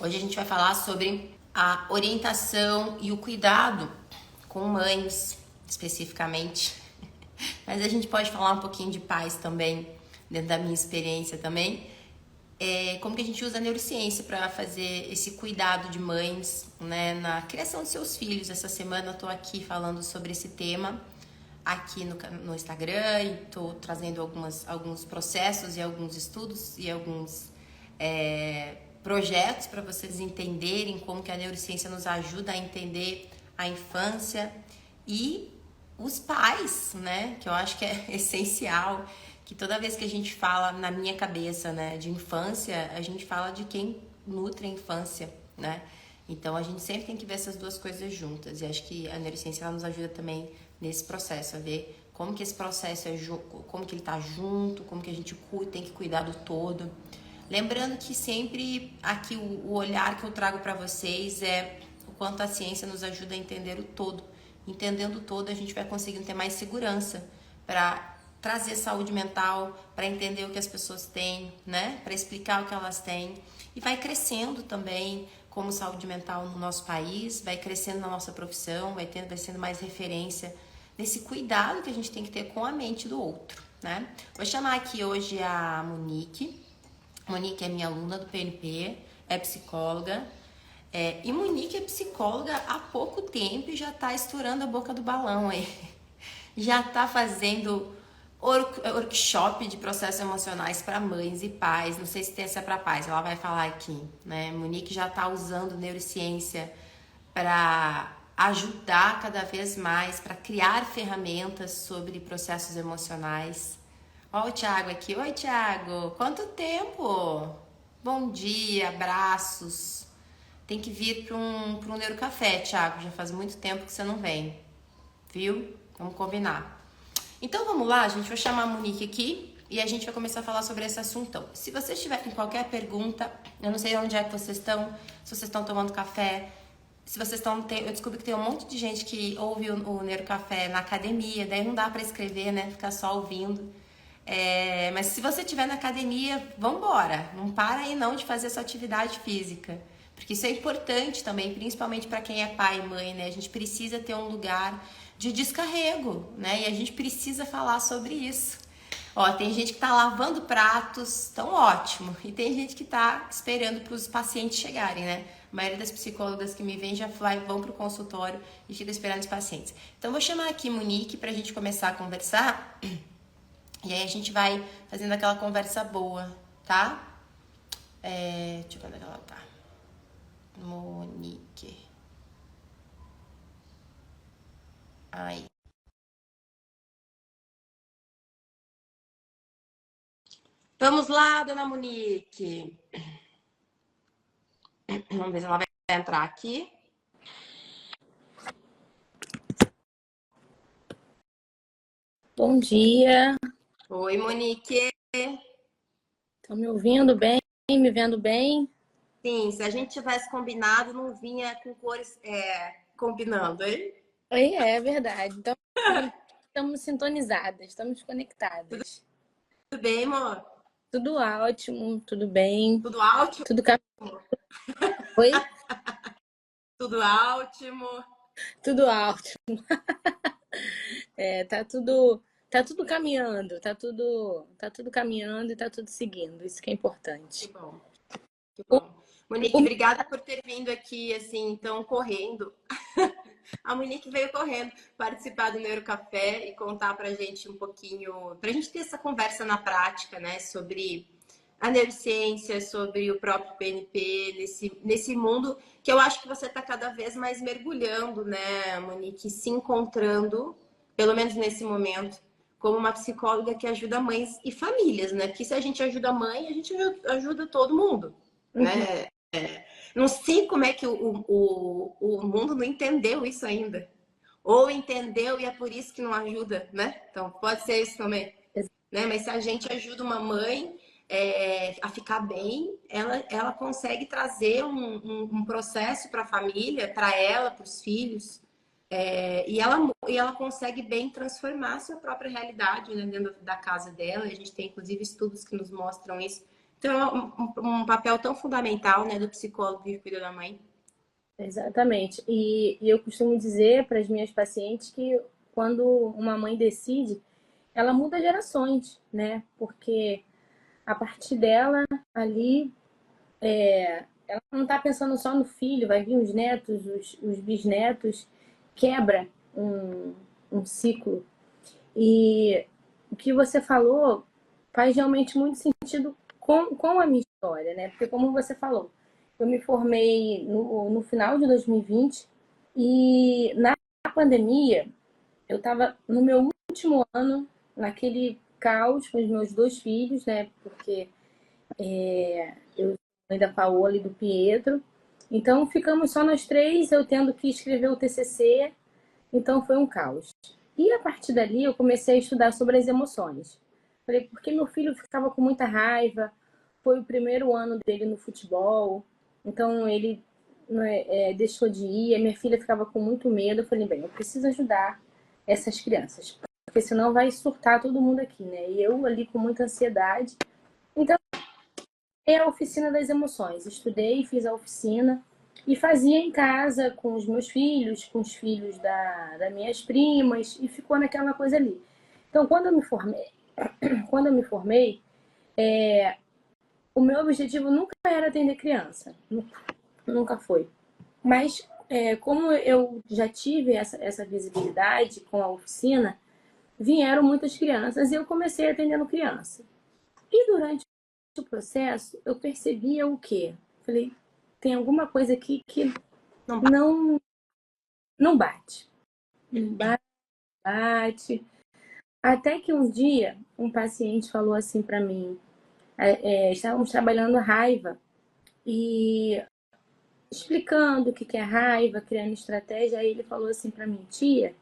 Hoje a gente vai falar sobre a orientação e o cuidado com mães, especificamente. Mas a gente pode falar um pouquinho de pais também, dentro da minha experiência também. Como que a gente usa a neurociência para fazer esse cuidado de mães, né, na criação de seus filhos. Essa semana eu estou aqui falando sobre esse tema aqui no Instagram e estou trazendo alguns processos e alguns estudos e alguns projetos para vocês entenderem como que a neurociência nos ajuda a entender a infância e os pais, né? Que eu acho que é essencial, que toda vez que a gente fala, na minha cabeça, né, de infância, a gente fala de quem nutre a infância, né? Então a gente sempre tem que ver essas duas coisas juntas. E acho que a neurociência ela nos ajuda também nesse processo, a ver como que esse processo como que ele tá junto, como que a gente tem que cuidar do todo. Lembrando que sempre aqui o olhar que eu trago para vocês é o quanto a ciência nos ajuda a entender o todo. Entendendo o todo, a gente vai conseguindo ter mais segurança para trazer saúde mental, para entender o que as pessoas têm, né? Para explicar o que elas têm. E vai crescendo também como saúde mental no nosso país, vai crescendo na nossa profissão, vai sendo mais referência nesse cuidado que a gente tem que ter com a mente do outro, né? Vou chamar aqui hoje a Monique. Monique é minha aluna do PNP, é psicóloga. E Monique é psicóloga há pouco tempo e já está estourando a boca do balão aí. Já está fazendo workshop de processos emocionais para mães e pais. Não sei se tem essa para pais, ela vai falar aqui, né? Monique já está usando neurociência para ajudar cada vez mais, para criar ferramentas sobre processos emocionais. Ó o Thiago aqui. Oi, Thiago. Quanto tempo? Bom dia, abraços. Tem que vir para um neurocafé, Thiago. Já faz muito tempo que você não vem. Viu? Vamos combinar. Então vamos lá, gente. Vou chamar a Monique aqui e a gente vai começar a falar sobre esse assunto. Se vocês tiverem qualquer pergunta, eu não sei onde é que vocês estão, se vocês estão tomando café, se vocês estão... Eu descobri que tem um monte de gente que ouve o Neurocafé na academia, daí não dá para escrever, né? Ficar só ouvindo. Mas se você estiver na academia, vambora. Não para aí não de fazer a sua atividade física. Porque isso é importante também, principalmente para quem é pai e mãe, né? A gente precisa ter um lugar de descarrego, né? E a gente precisa falar sobre isso. Ó, tem gente que tá lavando pratos, tão ótimo. E tem gente que tá esperando para os pacientes chegarem, né? A maioria das psicólogas que me vêm vão pro consultório e fica esperando os pacientes. Então, vou chamar aqui Monique pra gente começar a conversar. E aí a gente vai fazendo aquela conversa boa, tá? Deixa eu ver onde é que ela tá. Monique. Aí. Vamos lá, dona Monique. Vamos ver se ela vai entrar aqui. Bom dia, Oi, Monique. estão me ouvindo bem? Me vendo bem? Sim, se a gente tivesse combinado, não vinha com cores combinando, hein? Oi, é verdade. Então, estamos sintonizadas, estamos conectadas. Tudo bem, amor? Tudo ótimo, tudo bem, Tudo ótimo? tudo cam... Oi? Tudo ótimo. Tudo ótimo. Tá tudo caminhando, tá tudo caminhando e tá tudo seguindo. Isso que é Que importante. bom, que O- bom. Monique, o- obrigada por ter vindo aqui, assim, então, correndo. A Monique veio correndo participar do Neurocafé e contar pra gente um pouquinho, pra gente ter essa conversa na prática, né, sobre a neurociência, sobre o próprio PNP, nesse mundo que eu acho que você está cada vez mais mergulhando, né, Monique, se encontrando, pelo menos nesse momento, como uma psicóloga que ajuda mães e famílias, né? Porque se a gente ajuda a mãe, a gente ajuda todo mundo, Uhum. né? Não sei como é que o mundo não entendeu isso ainda. Ou entendeu e é por isso que não ajuda, né? Então, pode ser isso também. Né? Mas se a gente ajuda uma mãe a ficar bem, ela consegue trazer um processo para a família, para ela, para os filhos, e ela consegue bem transformar a sua própria realidade, né, dentro da casa dela. A gente tem, inclusive, estudos que nos mostram isso, Então, é um papel tão fundamental, né, do psicólogo que cuida da mãe. Exatamente. E eu costumo dizer para as minhas pacientes que quando uma mãe decide, ela muda gerações, né? Porque a partir dela, ali, ela não está pensando só no filho, vai vir os netos, os bisnetos, quebra um ciclo. E o que você falou faz realmente muito sentido com a minha história, né? Porque como você falou, eu me formei no final de 2020 e na pandemia eu estava no meu último ano, naquele caos com os meus dois filhos, né? Porque eu mãe da Paola e do Pietro. Então ficamos só nós três, eu tendo que escrever o TCC, então foi um caos. E a partir dali eu comecei a estudar sobre as emoções. Falei, porque meu filho ficava com muita raiva, foi o primeiro ano dele no futebol, então ele deixou de ir, a minha filha ficava com muito medo. Eu falei, bem, eu preciso ajudar essas crianças, porque senão vai surtar todo mundo aqui, né? E eu ali com muita ansiedade. Então, é a oficina das emoções. Estudei, fiz a oficina e fazia em casa com os meus filhos, com os filhos das minhas primas, e ficou naquela coisa ali. Então, quando eu me formei, o meu objetivo nunca era atender criança, nunca foi. Mas como eu já tive essa visibilidade com a oficina, vieram muitas crianças e eu comecei atendendo criança. E durante o processo, eu percebia o quê? Falei, tem alguma coisa aqui que Não, não, não bate. Não bate. Até que um dia, um paciente falou assim para mim, estávamos trabalhando a raiva e explicando o que é raiva, criando estratégia, aí ele falou assim para mim, tia,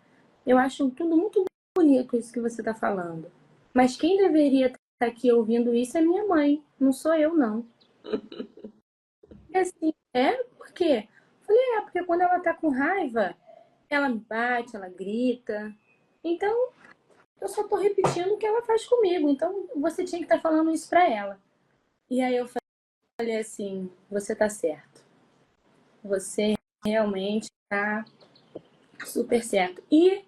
eu acho tudo muito bonito isso que você está falando, mas quem deveria estar aqui ouvindo isso é minha mãe, não sou eu, não. E assim, por quê? Eu falei, porque quando ela tá com raiva, ela me bate, ela grita. Então, eu só tô repetindo o que ela faz comigo. Então, você tinha que estar falando isso pra ela. E aí eu falei assim, você tá certo. Você realmente tá super certo. E,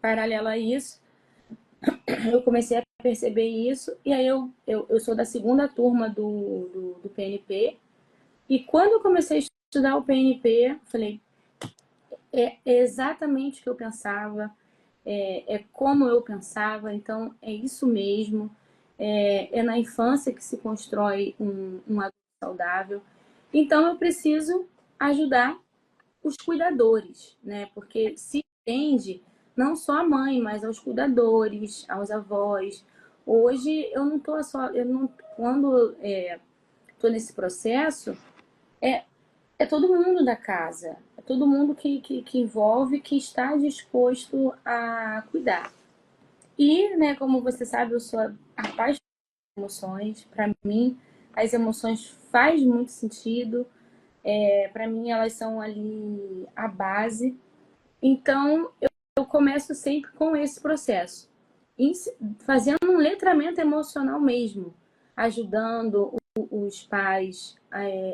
paralelo a isso, eu comecei a perceber isso. E aí eu sou da segunda turma do PNP. E quando eu comecei a estudar o PNP, eu falei, é exatamente o que eu pensava, é como eu pensava, então é isso mesmo. É na infância que se constrói um adulto saudável. Então eu preciso ajudar os cuidadores, né? Porque se entende não só a mãe, mas aos cuidadores, aos avós. Hoje eu não estou só, eu não, quando estou nesse processo, é é todo mundo da casa, é todo mundo que envolve, que está disposto a cuidar. E, né, como você sabe, eu sou apaixonada por emoções. Para mim, as emoções faz muito sentido. Para mim, elas são ali a base. Então, eu começo sempre com esse processo, fazendo um letramento emocional mesmo, ajudando os pais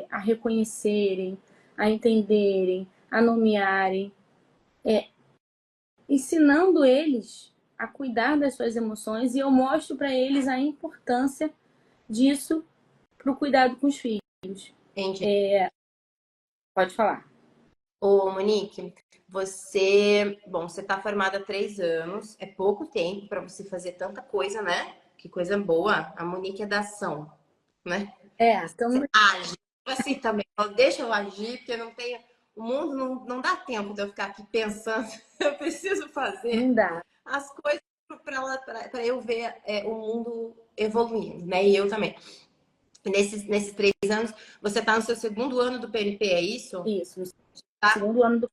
a reconhecerem, a entenderem, a nomearem, ensinando eles a cuidar das suas emoções, e eu mostro para eles a importância disso para o cuidado com os filhos. entendi. Pode falar. Ô, Monique, você tá formada há 3 anos, é pouco tempo para você fazer tanta coisa, né? Que coisa boa. A Monique é da ação, né? Então Age. Assim também, deixa eu agir, porque eu não tenho. O mundo não dá tempo de eu ficar aqui pensando. Eu preciso não fazer dá. as coisas para eu ver o mundo evoluindo, né? E eu também. Nesses 3 anos, você está no seu segundo ano do PNP, é isso? Isso, no Tá? segundo ano do.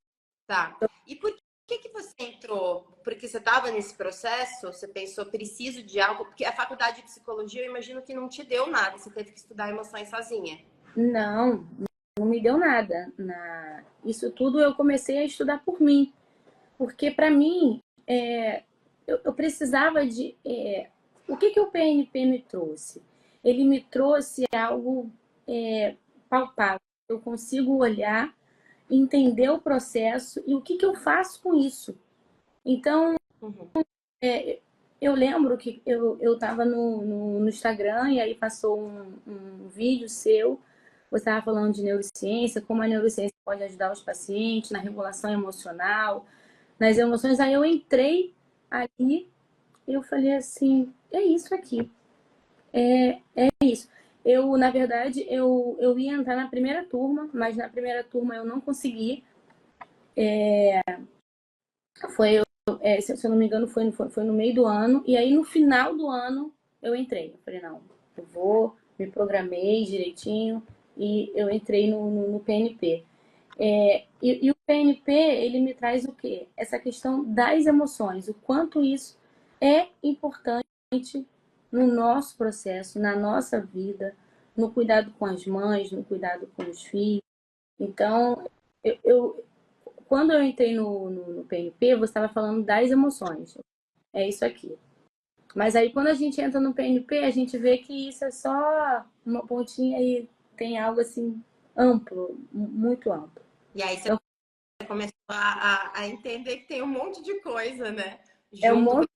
Tá. E por que você entrou? Porque você estava nesse processo, você pensou, preciso de algo, porque a faculdade de psicologia eu imagino que não te deu nada, você teve que estudar emoções sozinha. Não, não me deu nada. Isso tudo eu comecei a estudar por mim. Porque para mim, eu precisava de. O que o PNP me trouxe? ele me trouxe algo palpável. Eu consigo olhar, entender o processo e o que eu faço com isso. Então, eu lembro que eu estava no Instagram e aí passou um vídeo seu. Você estava falando de neurociência, como a neurociência pode ajudar os pacientes na regulação emocional, nas emoções. Aí eu entrei ali e eu falei assim, é isso aqui. É isso. Na verdade, eu ia entrar na primeira turma, mas na primeira turma eu não consegui. Se eu não me engano, foi no meio do ano. E aí, no final do ano, eu entrei. Eu falei, não, eu vou, me programei direitinho e eu entrei no PNP. E o PNP, ele me traz o quê? Essa questão das emoções, o quanto isso é importante no nosso processo, na nossa vida, no cuidado com as mães, no cuidado com os filhos. Então, quando eu entrei no PNP, você estava falando das emoções. É isso aqui. Mas aí, quando a gente entra no PNP, a gente vê que isso é só uma pontinha e tem algo assim amplo, muito amplo. E aí você começou a entender que tem um monte de coisa, né? É um Junto com monte. o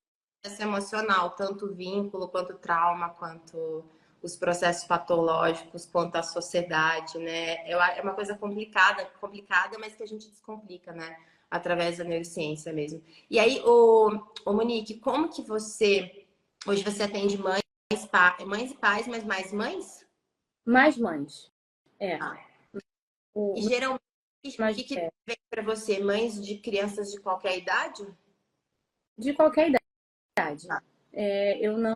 processo emocional, tanto o vínculo, quanto o trauma, quanto os processos patológicos, quanto a sociedade, né? É uma coisa complicada, mas que a gente descomplica, né? Através da neurociência mesmo. E aí, o Monique, como que hoje você atende mães e pais, mas mais mães? Mais mães. Ah. O, E geralmente, o mais, que vem para você? Mães de crianças de qualquer idade? de qualquer idade. Tá. Eu não,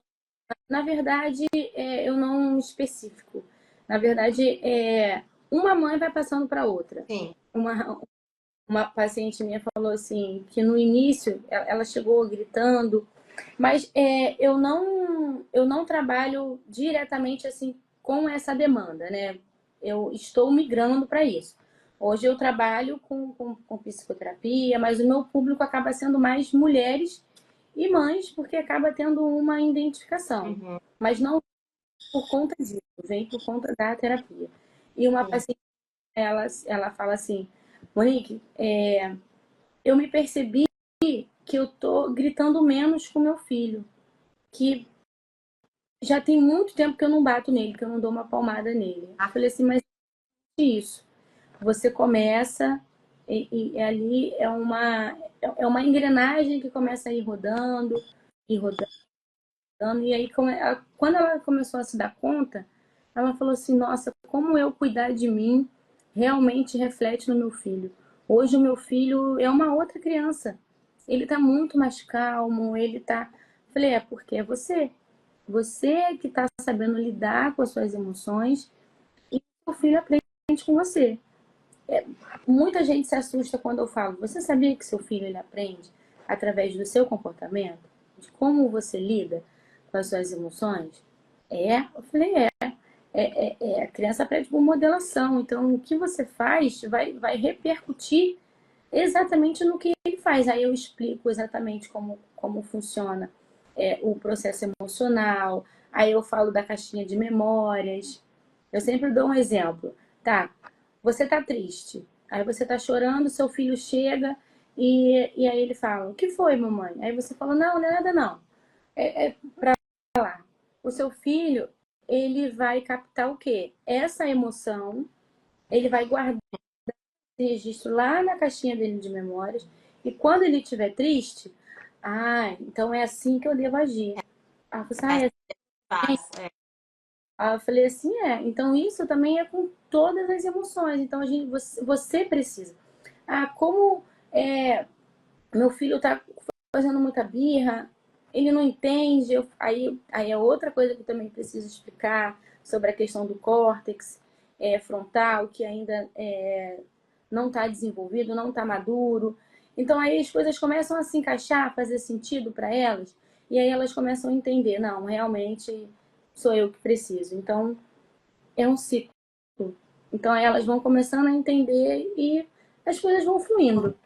na verdade, eu não especifico. Na verdade, uma mãe vai passando para outra. Sim. Uma paciente minha falou assim que no início ela chegou gritando, mas eu não trabalho diretamente assim com essa demanda, né? Eu estou migrando para isso. Hoje eu trabalho com psicoterapia, mas o meu público acaba sendo mais mulheres e mães, porque acaba tendo uma identificação. Uhum. Mas não por conta disso, vem por conta da terapia. E uma paciente, ela fala assim, Monique, eu me percebi que eu tô gritando menos com meu filho, que já tem muito tempo que eu não bato nele, que eu não dou uma palmada nele. Eu falei assim, mas é isso. Você começa e ali é uma engrenagem que começa a ir rodando, e rodando. E aí, quando ela começou a se dar conta, ela falou assim: nossa, como eu cuidar de mim realmente reflete no meu filho. Hoje, o meu filho é uma outra criança. Ele tá muito mais calmo, ele tá. Falei: porque é você. Você que tá sabendo lidar com as suas emoções e o filho aprende com você. Muita gente se assusta quando eu falo: você sabia que seu filho ele aprende através do seu comportamento? De como você lida com as suas emoções? Eu falei, a criança aprende por modelação, então o que você faz vai repercutir exatamente no que ele faz. Aí eu explico exatamente como funciona o processo emocional, aí eu falo da caixinha de memórias. Eu sempre dou um exemplo. Tá, você tá triste, aí você tá chorando, seu filho chega e aí ele fala, o que foi, mamãe? Aí você fala, não, não é nada não. Pra lá. O seu filho, ele vai captar o quê? Essa emoção, ele vai guardar esse registro lá na caixinha dele de memórias. E quando ele estiver triste, então é assim que eu devo agir. Ah, você, é assim? Eu falei assim, então isso também é com todas as emoções. Então você precisa. Como meu filho tá fazendo muita birra, ele não entende. Aí é outra coisa que eu também preciso explicar sobre a questão do córtex frontal, que ainda não está desenvolvido, não está maduro. Então aí as coisas começam a se encaixar, fazer sentido para elas, e aí elas começam a entender, não, realmente sou eu que preciso. Então é um ciclo. Então aí elas vão começando a entender e as coisas vão fluindo.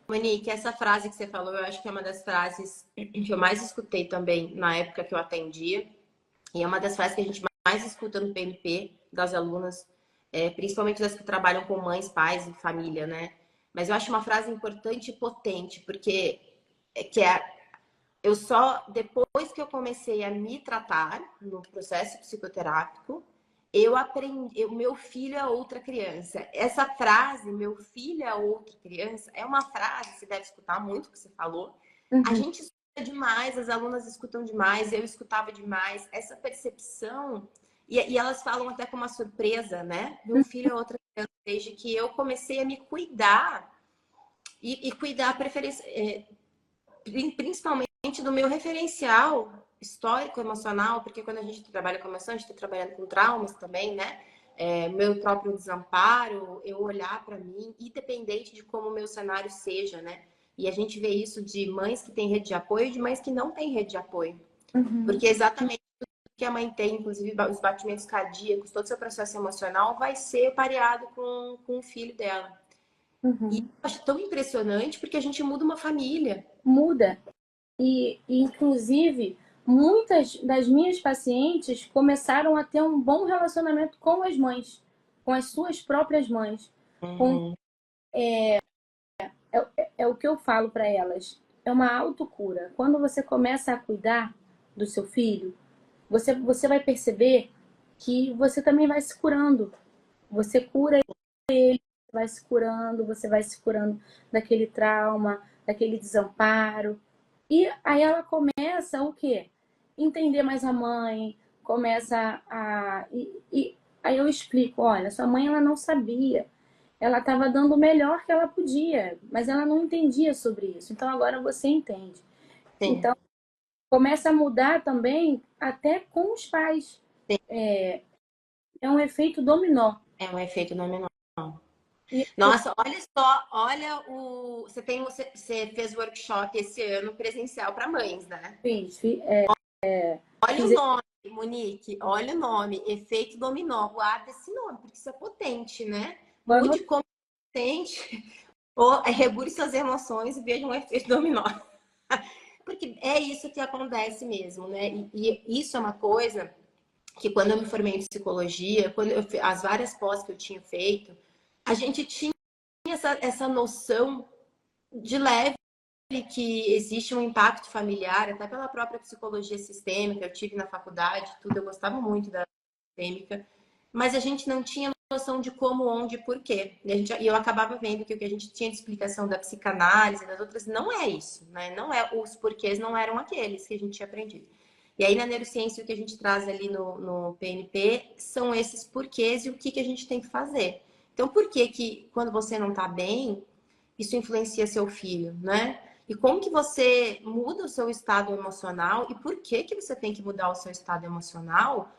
Monique, essa frase que você falou, eu acho que é uma das frases que eu mais escutei também na época que eu atendia. E é uma das frases que a gente mais escuta no PNP das alunas, principalmente das que trabalham com mães, pais e família, né? Mas eu acho uma frase importante e potente, porque que é eu só, depois que eu comecei a me tratar no processo psicoterápico, eu aprendi, meu filho é outra criança. Essa frase, meu filho é outra criança, é uma frase, você deve escutar muito, que você falou. A Uhum. gente escuta demais, as alunas escutam demais, eu escutava demais. Essa percepção, e elas falam até com uma surpresa, né? Meu filho é outra criança, desde que eu comecei a me cuidar e cuidar preferência, principalmente do meu referencial histórico, emocional, porque quando a gente trabalha com emoção, a gente está trabalhando com traumas também, né? Meu próprio desamparo, eu olhar para mim, independente de como o meu cenário seja, né? E a gente vê isso de mães que têm rede de apoio e de mães que não têm rede de apoio. Uhum. Porque exatamente o que a mãe tem, inclusive os batimentos cardíacos, todo o seu processo emocional, vai ser pareado com o filho dela. E eu Uhum. acho tão impressionante porque a gente muda uma família. Muda. Inclusive, muitas das minhas pacientes começaram a ter um bom relacionamento com as mães, com as suas próprias mães. Com, Uhum. é o que eu falo para elas. É uma autocura. Quando você começa a cuidar do seu filho, você vai perceber que você também vai se curando. Você cura, você vai se curando daquele trauma, daquele desamparo. E aí ela começa o quê? Entender mais a mãe, começa a. Aí eu explico: olha, sua mãe ela não sabia. Ela estava dando o melhor que ela podia, mas ela não entendia sobre isso. Então agora você entende. Sim, Então começa a mudar também até com os pais. sim. É um efeito dominó. É um efeito dominó. E eu Nossa, olha só, olha o. Você fez workshop esse ano presencial para mães, né? fiz, Olha o fiz nome, Monique, olha o nome, efeito dominó. Guarda esse nome, porque isso é potente, né? esse Mude como sente, ou regule suas emoções e veja um efeito dominó. Porque é isso que acontece mesmo, né? E isso é uma coisa que quando eu me formei em psicologia, as várias pós que eu tinha feito, a gente tinha essa noção de leve que existe um impacto familiar, até pela própria psicologia sistêmica, eu tive na faculdade, tudo, eu gostava muito da sistêmica, mas a gente não tinha noção de como, onde e porquê. E eu acabava vendo que o que a gente tinha de explicação da psicanálise e das outras não é isso, né? Não é, os porquês não eram aqueles que a gente tinha aprendido. E aí na neurociência o que a gente traz ali no PNP são esses porquês e o que a gente tem que fazer. Então, por que quando você não está bem, isso influencia seu filho, né? E como que você muda o seu estado emocional e por que você tem que mudar o seu estado emocional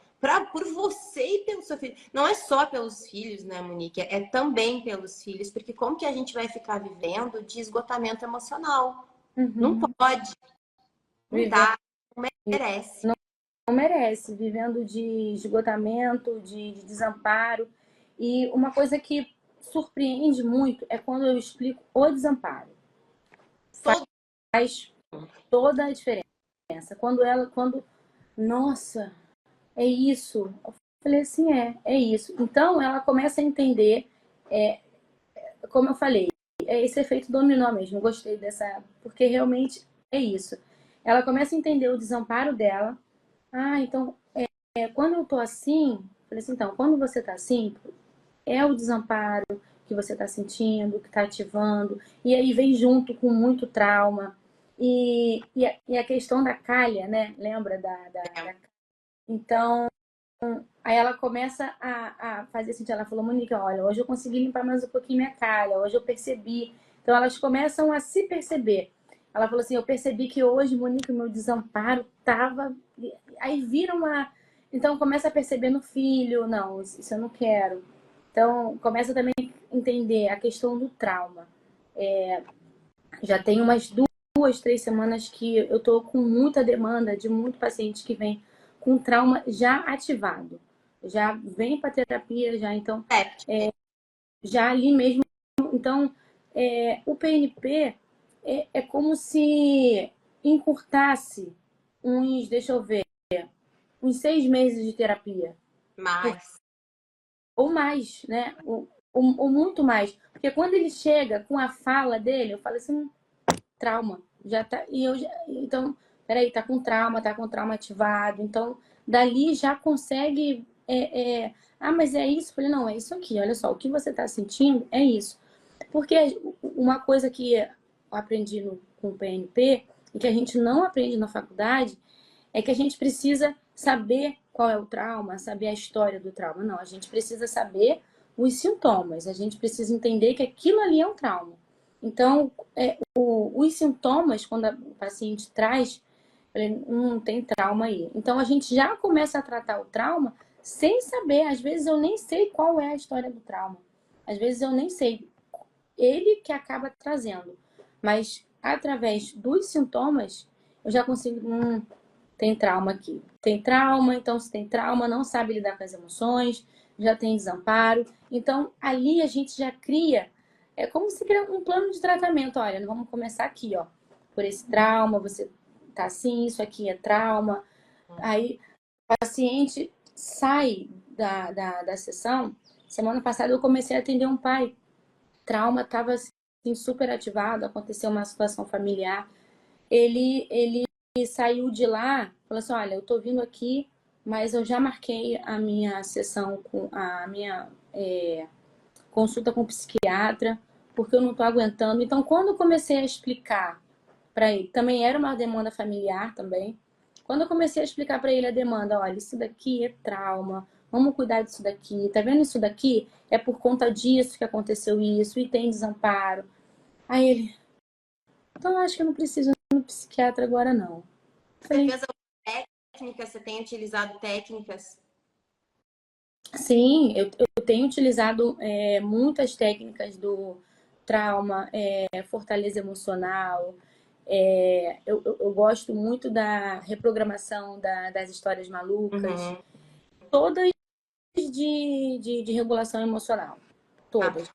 por você e pelo seu filho. Não é só pelos filhos, né, Monique? É também pelos filhos, porque como que a gente vai ficar vivendo de esgotamento emocional? Não Uhum. pode, não Vivendo, dá, não merece. não merece, vivendo de esgotamento, de desamparo. E uma coisa que surpreende muito é quando eu explico o desamparo. Todo Faz toda a diferença. Quando, nossa, é isso. Eu falei assim, é isso. Então ela começa a entender, é, como eu falei, é esse efeito dominó mesmo. Gostei dessa, porque realmente é isso. Ela começa a entender o desamparo dela. Ah, então, quando eu tô assim, falei assim, então, quando você tá assim, é o desamparo que você tá sentindo, que tá ativando, e aí vem junto com muito trauma. E a questão da calha, né? Lembra da. Então, aí ela começa a fazer assim, ela falou, Mônica, olha, hoje eu consegui limpar mais um pouquinho minha calha, hoje eu percebi. Então elas começam a se perceber. Ela falou assim, eu percebi que hoje, Mônica, meu desamparo tava. Aí vira uma. Então começa a perceber no filho, não, isso eu não quero. Então começa também a entender a questão do trauma. Já tem umas 2, 3 semanas que eu tô com muita demanda de muito paciente que vem com trauma já ativado. Já vem para terapia, já então, já ali mesmo. Então, o PNP é como se encurtasse uns, deixa eu ver, uns 6 meses de terapia. Mais. Ou mais, né? Ou muito mais. Porque quando ele chega com a fala dele, eu falo assim, trauma. Já tá. Então, peraí, tá com trauma ativado. Então, dali já consegue. Ah, mas é isso? Eu falei, não, é isso aqui. Olha só, o que você tá sentindo é isso. Porque uma coisa que eu aprendi com o PNP e que a gente não aprende na faculdade é que a gente precisa saber qual é o trauma, saber a história do trauma. Não, a gente precisa saber os sintomas, a gente precisa entender que aquilo ali é um trauma. Então, os sintomas, quando o paciente traz, tem trauma aí. Então, a gente já começa a tratar o trauma sem saber. Às vezes, eu nem sei qual é a história do trauma. Às vezes, eu nem sei. Ele que acaba trazendo. Mas, através dos sintomas, eu já consigo. Tem trauma aqui. Tem trauma, então se tem trauma, não sabe lidar com as emoções, já tem desamparo. Então, ali a gente já cria, é como se cria um plano de tratamento. Olha, vamos começar aqui, ó. Por esse trauma, você tá assim, isso aqui é trauma. Aí o paciente sai da sessão. Semana passada eu comecei a atender um pai. Trauma estava assim, super ativado, aconteceu uma situação familiar. Ele saiu de lá, falou assim, olha, eu tô vindo aqui, mas eu já marquei a minha sessão com a minha consulta com o psiquiatra, porque eu não tô aguentando. Então, quando eu comecei a explicar para ele, também era uma demanda familiar também. Quando eu comecei a explicar para ele a demanda, olha, isso daqui é trauma, vamos cuidar disso daqui, tá vendo isso daqui? É por conta disso que aconteceu isso, e tem desamparo. Aí ele, então acho que eu não preciso ir no psiquiatra agora não. Você Falei, fez alguma técnica? Você tem utilizado técnicas? sim, eu tenho utilizado muitas técnicas do trauma, fortaleza emocional. Eu gosto muito da reprogramação das histórias malucas, Uhum. todas de regulação emocional. Tá. Todas.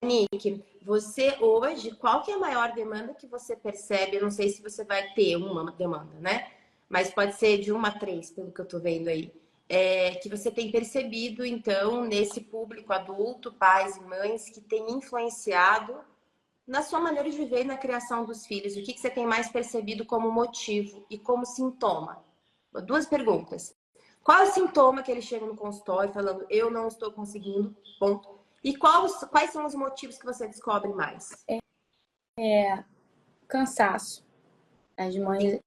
Nick, você hoje, qual que é a maior demanda que você percebe? Eu não sei se você vai ter uma demanda, né? Mas pode ser de uma a três, pelo que eu tô vendo aí. Que você tem percebido, então, nesse público adulto, pais e mães, que tem influenciado na sua maneira de viver e na criação dos filhos. O que que você tem mais percebido como motivo e como sintoma? Duas perguntas. Qual é o sintoma que ele chega no consultório falando, eu não estou conseguindo, ponto. E quais são os motivos que você descobre mais? Cansaço. As mães,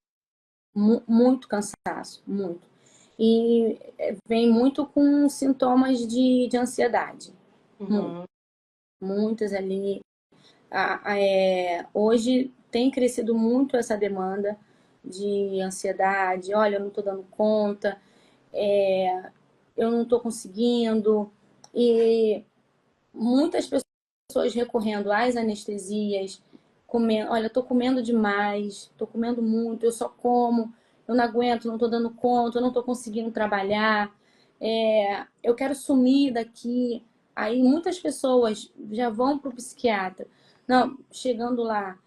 muito cansaço, muito. E vem muito com sintomas de ansiedade. Muito. Uhum. Muitas ali. Hoje tem crescido muito essa demanda de ansiedade. Olha, eu não estou dando conta, eu não estou conseguindo. E muitas pessoas recorrendo às anestesias, comendo, olha, estou comendo demais, estou comendo muito, eu só como, eu não aguento, não estou dando conta, eu não estou conseguindo trabalhar, eu quero sumir daqui. Aí muitas pessoas já vão para o psiquiatra. Não, chegando lá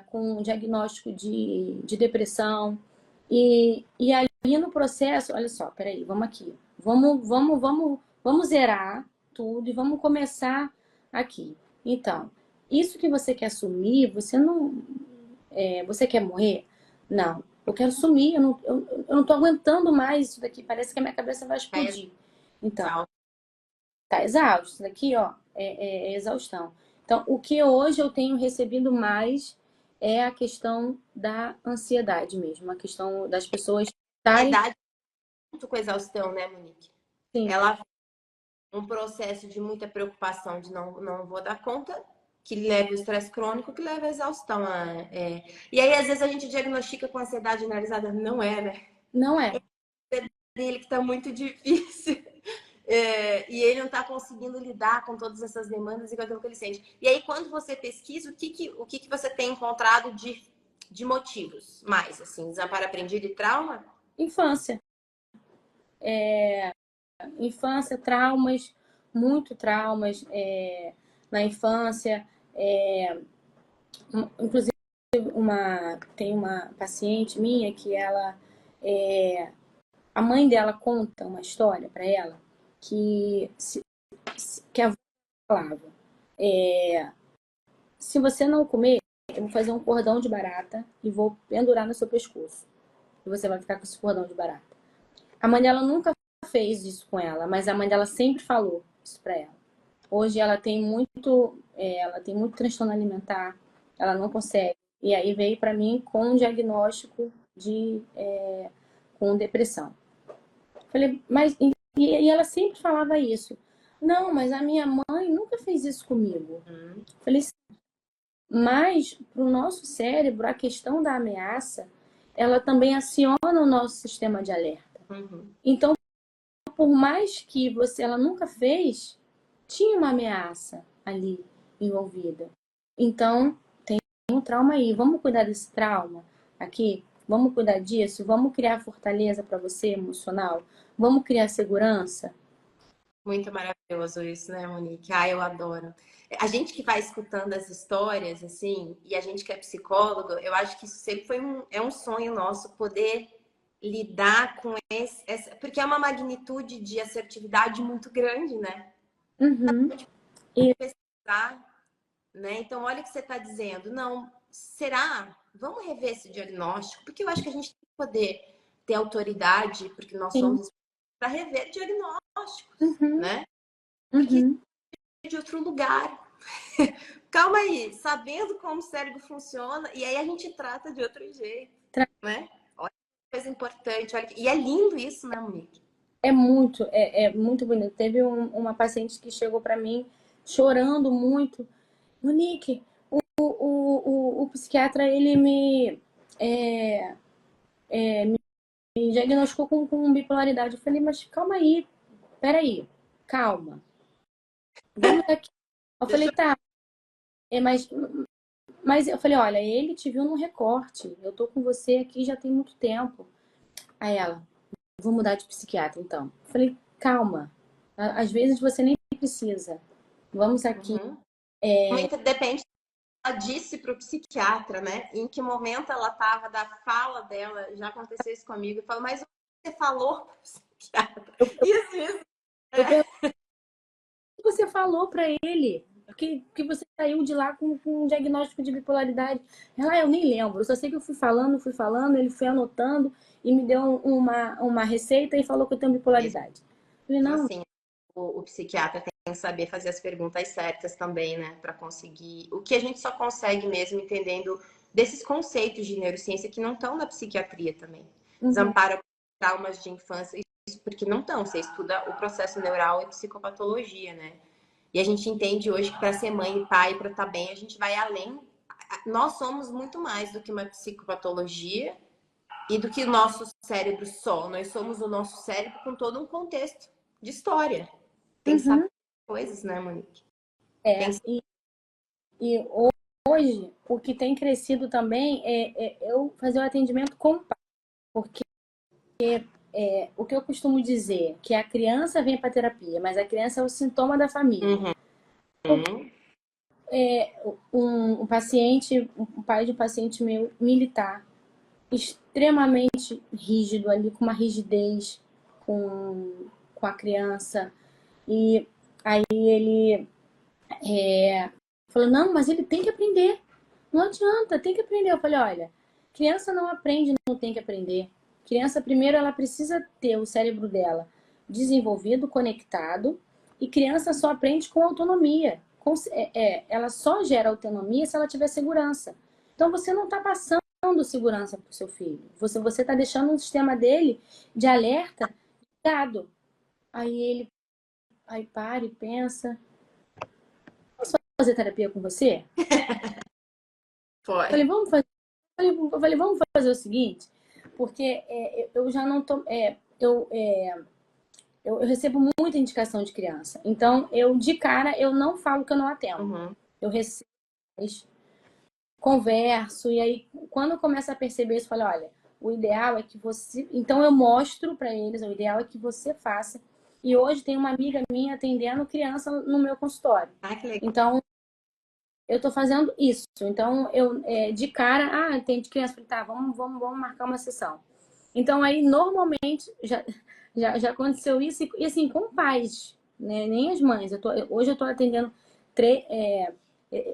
com um diagnóstico de depressão. E aí no processo, olha só, peraí, vamos aqui. Vamos zerar tudo e vamos começar aqui. Então, isso que você quer sumir, você não. Você quer morrer? Não. Eu quero sumir, eu não tô aguentando mais isso daqui. Parece que a minha cabeça vai explodir. Então, Exato. tá exausto. Isso daqui, ó, é exaustão. Então, o que hoje eu tenho recebido mais é a questão da ansiedade mesmo, a questão das pessoas A estarem. idade junto com a exaustão, né, Monique? Sim, Ela um processo de muita preocupação de não vou dar conta, que leva o estresse crônico, que leva a exaustão. E aí, às vezes, a gente diagnostica com ansiedade generalizada. Não é, né? não é. Dele que tá muito difícil. E ele não está conseguindo lidar com todas essas demandas e com aquilo que ele sente. E aí, quando você pesquisa, o que você tem encontrado de motivos mais? Assim, desamparo aprendido e trauma? Infância. Infância, traumas, muito traumas na infância. Inclusive, tem uma paciente minha que ela a mãe dela conta uma história para ela que, que a avó falava: é, se você não comer, eu vou fazer um cordão de barata e vou pendurar no seu pescoço. E você vai ficar com esse cordão de barata. A mãe dela nunca fez isso com ela, mas a mãe dela sempre falou isso para ela. Hoje ela tem muito transtorno alimentar, ela não consegue. E aí veio para mim com um diagnóstico com depressão. Falei, mas e ela sempre falava isso. Não, mas a minha mãe nunca fez isso comigo. Falei, mas para o nosso cérebro, a questão da ameaça, ela também aciona o nosso sistema de alerta. Então, por mais que ela nunca fez, tinha uma ameaça ali envolvida. Então, tem um trauma aí. Vamos cuidar desse trauma aqui? Vamos cuidar disso? Vamos criar fortaleza para você emocional? Vamos criar segurança? Muito maravilhoso isso, né, Monique? Ah, eu adoro. A gente que vai escutando as histórias, assim, e a gente que é psicólogo, eu acho que isso sempre foi um sonho nosso, poder lidar com porque é uma magnitude de assertividade muito grande, né? Uhum. E Pesquisar, né? Então, olha o que você está dizendo. Não, será? Vamos rever esse diagnóstico, porque eu acho que a gente tem que poder ter autoridade, porque nós sim. somos para rever diagnósticos, Uhum. né? Porque Uhum. de outro lugar. Calma aí, sabendo como o cérebro funciona, e aí a gente trata de outro jeito, né? Olha que coisa importante. Olha e é lindo isso, né, Monique? É muito bonito. Teve uma paciente que chegou para mim chorando muito. Monique, o psiquiatra, ele me diagnosticou com bipolaridade. Eu falei, mas calma aí, peraí, calma. Vamos aqui. Eu falei, tá, mas eu falei, olha, ele te viu no recorte. Eu tô com você aqui já tem muito tempo. Aí ela, vou mudar de psiquiatra, então. Eu falei, calma. Às vezes você nem precisa. Vamos aqui. Muito depende. Ela disse para o psiquiatra, né? Em que momento ela estava da fala dela, já aconteceu isso comigo, e falou, mas o que você falou para o psiquiatra? Isso. Eu pergunto, o que você falou para ele? Que você saiu de lá com um diagnóstico de bipolaridade. Ela, eu nem lembro. Eu só sei que eu fui falando, ele foi anotando e me deu uma receita e falou que eu tenho bipolaridade. Eu falei, não. Assim, o psiquiatra tem que saber fazer as perguntas certas também, né? Para conseguir. O que a gente só consegue mesmo entendendo desses conceitos de neurociência que não estão na psiquiatria também. Desamparo traumas de infância, isso porque não estão. Você estuda o processo neural e psicopatologia, né? E a gente entende hoje que para ser mãe e pai, para estar bem, a gente vai além. Nós somos muito mais do que uma psicopatologia e do que o nosso cérebro só. Nós somos o nosso cérebro com todo um contexto de história. Tem que saber coisas, né, Monique? E hoje, o que tem crescido também é eu fazer o atendimento com o pai. Porque o que eu costumo dizer, que a criança vem para terapia, mas a criança é o sintoma da família. Um paciente, um pai de um paciente meu militar, extremamente rígido ali, com uma rigidez com a criança. E aí ele falou, não, mas ele tem que aprender. Não adianta, tem que aprender. Eu falei, olha, criança não aprende, não tem que aprender. Criança, primeiro, ela precisa ter o cérebro dela desenvolvido, conectado, e criança só aprende com autonomia. Ela só gera autonomia se ela tiver segurança. Então, você não está passando segurança para o seu filho. Você está deixando o sistema dele de alerta ligado. Aí para e pensa. Posso fazer terapia com você? Foi. Falei, vamos fazer o seguinte, porque eu já não tô. Eu recebo muita indicação de criança. Então, de cara, eu não falo que eu não atendo. Eu recebo, converso, e aí, quando eu começo a perceber isso, eu falo, olha, o ideal é que você. Então, eu mostro para eles, o ideal é que você faça. E hoje tem uma amiga minha atendendo criança no meu consultório. Ah, que legal. Então, eu tô fazendo isso. Então, de cara, tem de criança, falei, tá, vamos marcar uma sessão. Então, aí, normalmente, já aconteceu isso, e assim, com pais, né? Nem as mães. Hoje eu tô atendendo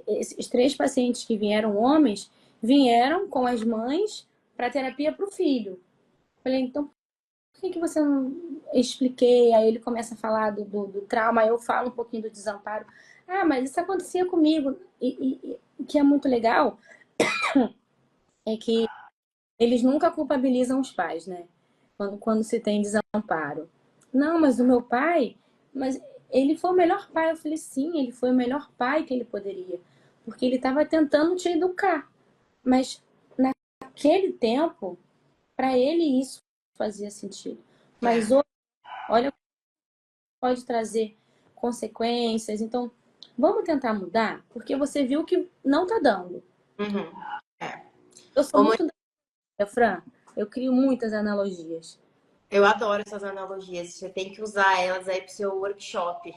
esses 3 pacientes que vieram homens, vieram com as mães para terapia para o filho. Falei, então, por que você não expliquei? Aí ele começa a falar do trauma, aí eu falo um pouquinho do desamparo. Ah, mas isso acontecia comigo. E o que é muito legal é que eles nunca culpabilizam os pais, né? Quando se tem desamparo. Não, mas o meu pai, mas ele foi o melhor pai. Eu falei, sim, ele foi o melhor pai que ele poderia. Porque ele estava tentando te educar. Mas naquele tempo, para ele isso fazia sentido. Mas hoje, olha, pode trazer consequências. Então, vamos tentar mudar? Porque você viu que não tá dando. Uhum. É. Eu sou muito da Fran, eu crio muitas analogias. Eu adoro essas analogias. Você tem que usar elas aí pro seu workshop,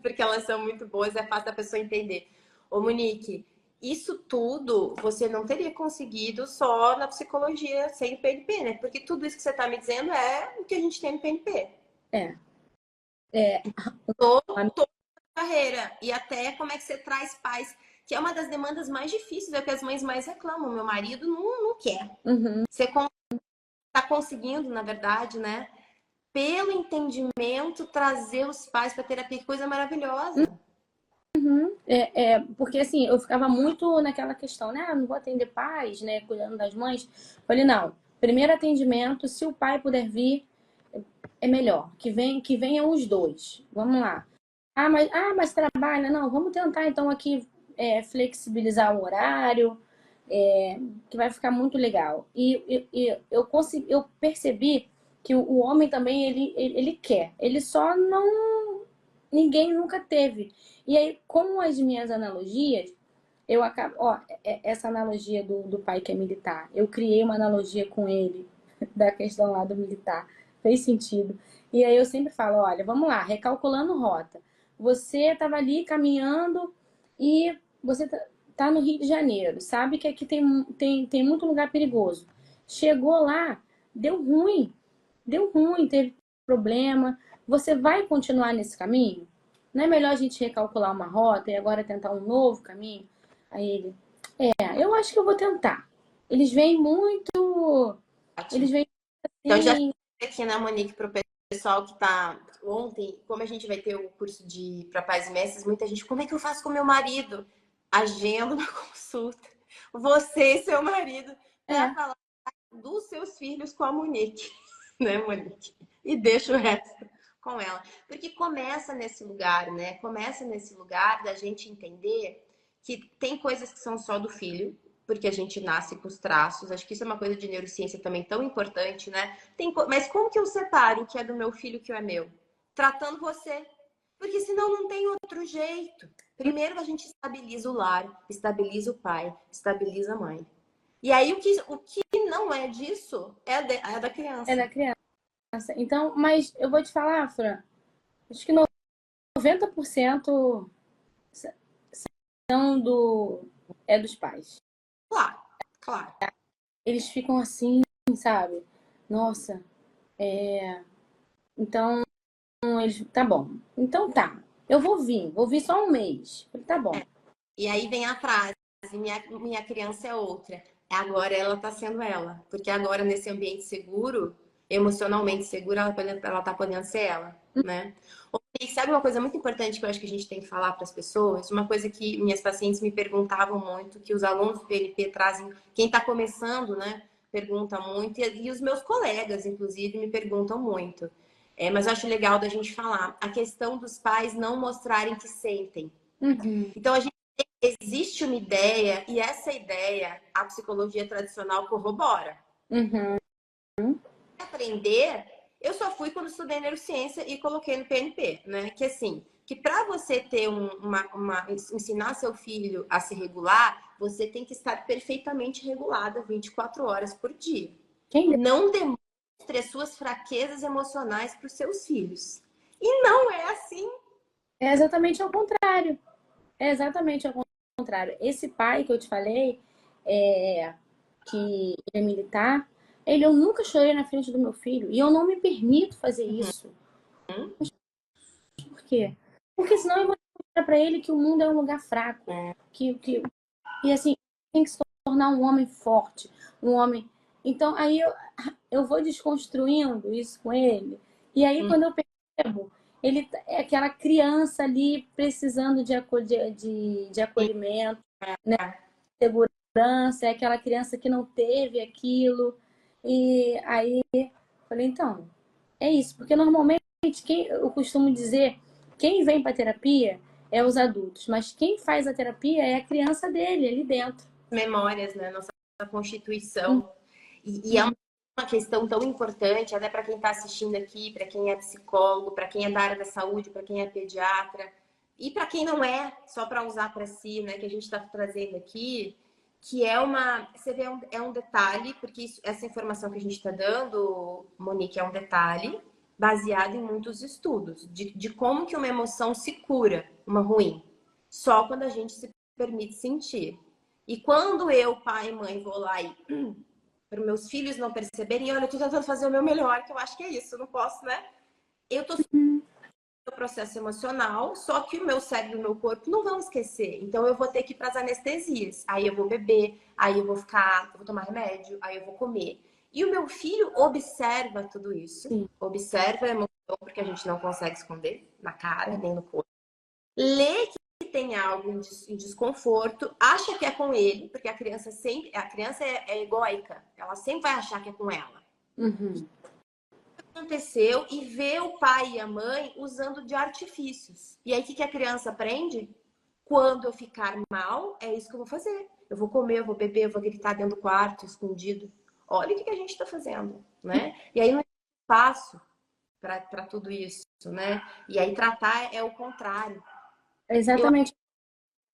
porque elas são muito boas, é fácil da pessoa entender. Ô, Monique, isso tudo você não teria conseguido só na psicologia sem o PNP, né? Porque tudo isso que você está me dizendo é o que a gente tem no PNP. É, é, Toda a carreira. E até como é que você traz pais, que é uma das demandas mais difíceis, é o que as mães mais reclamam. Meu marido não quer. uhum, Você está conseguindo, na verdade, né? Pelo entendimento, trazer os pais para terapia, que coisa maravilhosa. porque assim, eu ficava muito naquela questão, né? Ah, não vou atender pais, né? Cuidando das mães. Falei, não, primeiro atendimento, se o pai puder vir, é melhor. Que venham os dois. Vamos lá. Ah, mas trabalha? Não, vamos tentar então aqui flexibilizar o horário, que vai ficar muito legal. E eu percebi que o homem também ele quer, ele só não. Ninguém nunca teve. E aí, com as minhas analogias, eu acabo. Ó, essa analogia do pai que é militar, eu criei uma analogia com ele, da questão lá do militar. Fez sentido. E aí eu sempre falo: olha, vamos lá, recalculando rota. Você estava ali caminhando e você tá no Rio de Janeiro, sabe que aqui tem muito lugar perigoso. Chegou lá, deu ruim, teve problema. Você vai continuar nesse caminho? Não é melhor a gente recalcular uma rota e agora tentar um novo caminho? Aí ele, eu acho que eu vou tentar. Eles vêm muito. Ótimo. Eles vêm Então, já assim. fiz aqui na Monique para o pessoal que está ontem, como a gente vai ter o curso de para pais e mestres, muita gente, como é que eu faço com meu marido? Agenda uma consulta. Você e seu marido para É, falar dos seus filhos com a Monique, né, Monique? E deixa o resto com ela. Porque começa nesse lugar, né? Começa nesse lugar da gente entender que tem coisas que são só do filho, porque a gente nasce com os traços. Acho que isso é uma coisa de neurociência também tão importante, né? Mas como que eu separo o que é do meu filho e o que é meu? Tratando você. Porque senão não tem outro jeito. Primeiro a gente estabiliza o lar, estabiliza o pai, estabiliza a mãe. E aí o que não é disso é da é criança. da criança. Então, mas eu vou te falar, Fran, acho que 90% são dos pais. Claro, claro. Eles ficam assim, sabe? Nossa, então eles. Tá bom. Então tá. Eu vou vir só um mês. Falei, tá bom. E aí vem a frase: minha criança é outra. Agora ela tá sendo ela. Porque agora, nesse ambiente seguro, emocionalmente seguro, ela tá podendo ser ela, né? E sabe uma coisa muito importante que eu acho que a gente tem que falar para as pessoas? Uma coisa que minhas pacientes me perguntavam muito, que os alunos do PNP trazem, quem está começando, né? Pergunta muito, e os meus colegas, inclusive, me perguntam muito. Mas eu acho legal da gente falar. A questão dos pais não mostrarem que sentem. Uhum. Então, existe uma ideia, e essa ideia a psicologia tradicional corrobora. Uhum. Aprender, eu só fui quando estudei neurociência e coloquei no PNP, né? Que assim, que para você ter ensinar seu filho a se regular, você tem que estar perfeitamente regulada 24 horas por dia. Quem Não demonstre as suas fraquezas emocionais para os seus filhos. E não é assim. É exatamente ao contrário. É exatamente ao contrário. Esse pai que eu te falei, que é militar, Eu nunca chorei na frente do meu filho e eu não me permito fazer isso. Por quê? Porque senão eu vou mostrar pra ele que o mundo é um lugar fraco, e assim, tem que se tornar um homem forte, um homem. Então aí eu vou desconstruindo isso com ele. E aí quando eu percebo, ele é aquela criança ali precisando de acolhimento, né? Segurança, é aquela criança que não teve aquilo. E aí falei, então, é isso, porque normalmente eu costumo dizer, quem vem para terapia é os adultos, mas quem faz a terapia é a criança dele ali dentro. Memórias, né? Nossa constituição. E é uma questão tão importante, até para quem está assistindo aqui, para quem é psicólogo, para quem é da área da saúde, para quem é pediatra, e para quem não é, só para usar para si, né? Que a gente está trazendo aqui, que é uma. Você vê, é um detalhe, porque essa informação que a gente está dando, Monique, é um detalhe baseado em muitos estudos de como que uma emoção se cura, uma ruim. Só quando a gente se permite sentir. E quando eu, pai e mãe, vou lá e para os meus filhos não perceberem, olha, eu tô tentando fazer o meu melhor, que eu acho que é isso, eu não posso, né? Eu tô no processo emocional, só que o meu cérebro e o meu corpo não vão esquecer. Então eu vou ter que ir para as anestesias. Aí eu vou beber, aí eu vou tomar remédio, aí eu vou comer. E o meu filho observa tudo isso, observa a emoção, porque a gente não consegue esconder na cara, nem no corpo. Lê que tem algo em desconforto, acha que é com ele, porque a criança é egóica, ela sempre vai achar que é com ela. Uhum. Aconteceu e vê o pai e a mãe usando de artifícios. E aí o que a criança aprende? Quando eu ficar mal, é isso que eu vou fazer. Eu vou comer, eu vou beber, eu vou gritar dentro do quarto, escondido. Olha o que a gente está fazendo, né? E aí não é espaço para tudo isso, né? E aí tratar é o contrário. Exatamente.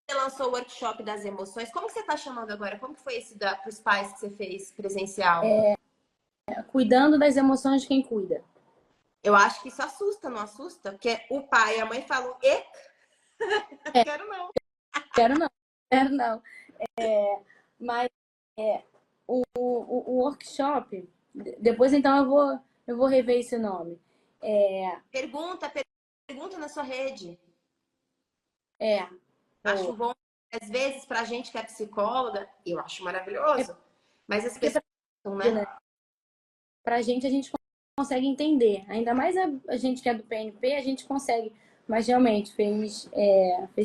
Você lançou o workshop das emoções. Como que você está chamando agora? Como que foi esse para os pais que você fez presencial? Cuidando das emoções de quem cuida. Eu acho que isso assusta, não assusta? Porque o pai e a mãe falam, quero não. Quero não, quero não. Mas o workshop, depois então eu vou rever esse nome. Pergunta na sua rede. É, Acho bom. Às vezes, para a gente que é psicóloga, eu acho maravilhoso. Mas as porque pessoas, né? pra gente a gente consegue entender. Ainda mais a gente que é do PNP, a gente consegue. Mas realmente fez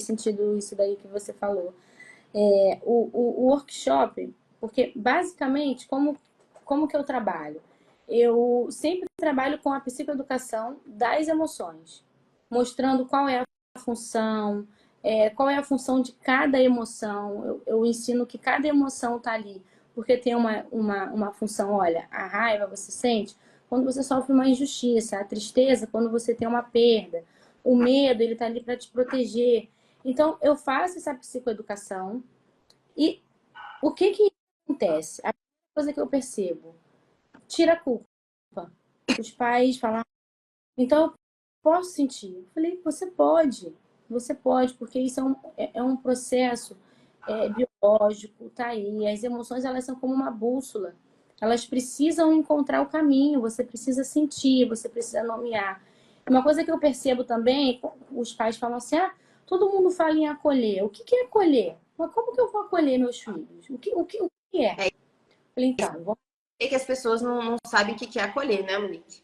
sentido isso daí que você falou. O workshop, porque basicamente, como que eu trabalho? Eu sempre trabalho com a psicoeducação das emoções, mostrando qual é a função de cada emoção. Eu ensino que cada emoção está ali, porque tem uma função. Olha, a raiva você sente quando você sofre uma injustiça, a tristeza quando você tem uma perda, o medo ele está ali para te proteger. Então, eu faço essa psicoeducação e o que acontece? A primeira coisa que eu percebo, tira a culpa. Os pais falam, então eu posso sentir. Eu falei, você pode, porque isso é um processo biológico, tá aí. As emoções, elas são como uma bússola. Elas precisam encontrar o caminho, você precisa sentir, você precisa nomear. Uma coisa que eu percebo também, os pais falam assim, todo mundo fala em acolher. O que é acolher? Mas como que eu vou acolher meus filhos? O que é? Eu falei, então, É que as pessoas não sabem o que é acolher, né, Monique?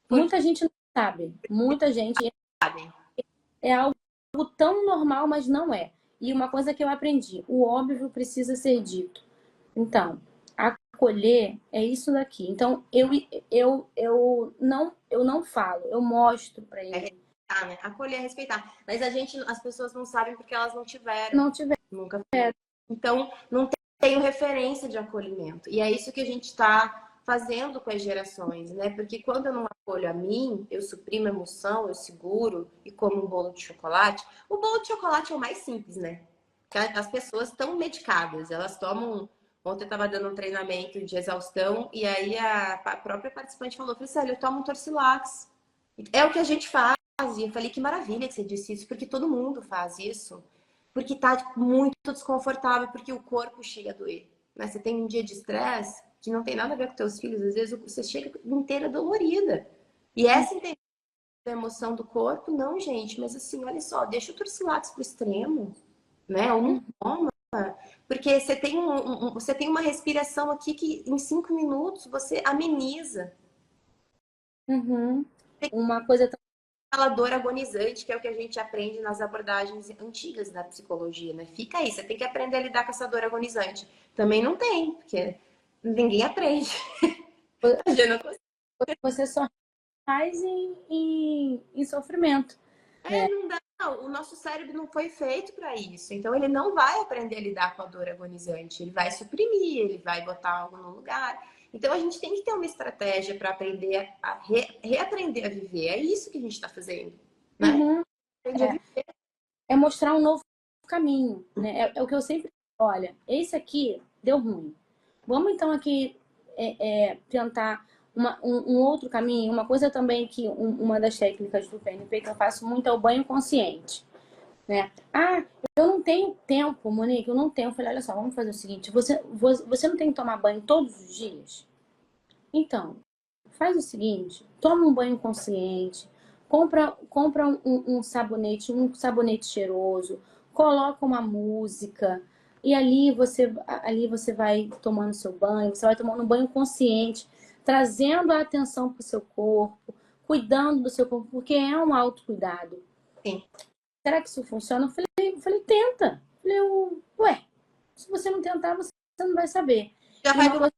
Porque muita gente não sabe. Muita gente sabem. é algo tão normal, mas não é. E uma coisa que eu aprendi, o óbvio precisa ser dito. Então, acolher é isso daqui. Então, eu não falo, eu mostro para É ele. respeitar, né? Acolher é respeitar. Mas as pessoas não sabem porque elas não tiveram. Não tiver. Nunca. Então, não tenho referência de acolhimento. E é isso que a gente está fazendo com as gerações, né? Porque quando eu não acolho a mim, eu suprimo a emoção, eu seguro e como um bolo de chocolate. O bolo de chocolate é o mais simples, né? Porque as pessoas estão medicadas, elas tomam. Ontem eu estava dando um treinamento de exaustão e aí a própria participante falou: Priscila, eu tomo um Torcilax. É o que a gente faz. E eu falei: que maravilha que você disse isso, porque todo mundo faz isso. Porque tá muito desconfortável, porque o corpo chega a doer. Né? Você tem um dia de estresse, que não tem nada a ver com teus filhos, às vezes você chega inteira dolorida. E essa da emoção do corpo, não, gente, mas assim, olha só, deixa o torcilates pro extremo, né? Ou não toma, porque você tem, você tem uma respiração aqui que em 5 minutos você ameniza. Uhum. Uma coisa Aquela dor agonizante, que é o que a gente aprende nas abordagens antigas da psicologia, né? Fica aí, você tem que aprender a lidar com essa dor agonizante. Também não tem, porque ninguém aprende. Eu não consigo. você só faz em sofrimento, né? Não dá. O nosso cérebro não foi feito para isso. Então ele não vai aprender a lidar com a dor agonizante. Ele vai suprimir, ele vai botar algo no lugar. Então a gente tem que ter uma estratégia para aprender a reaprender a viver. É isso que a gente está fazendo, né? Uhum. Aprender a viver. É mostrar um novo caminho, né? É o que eu sempre, olha, esse aqui deu ruim. Vamos então aqui tentar um outro caminho. Uma coisa também que uma das técnicas do PNP que eu faço muito é o banho consciente, né? Ah, eu não tenho tempo, Monique, eu não tenho. Eu falei, olha só, vamos fazer o seguinte, você não tem que tomar banho todos os dias? Então, faz o seguinte, toma um banho consciente, compra um sabonete cheiroso, coloca uma música e ali você vai tomando seu banho, você vai tomando um banho consciente, trazendo a atenção para o seu corpo, cuidando do seu corpo, porque é um autocuidado. Sim. Será que isso funciona? Eu falei, tenta. Eu falei, ué, se você não tentar, você não vai saber. Já E vai uma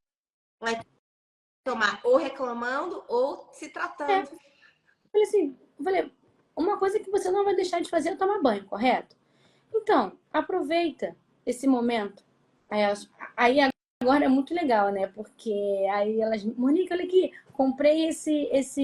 coisa tomar ou reclamando ou se tratando. falei assim, uma coisa que você não vai deixar de fazer é tomar banho, correto? Então, aproveita esse momento. Aí agora é muito legal, né? Porque aí elas, Monique, olha aqui, comprei sainhas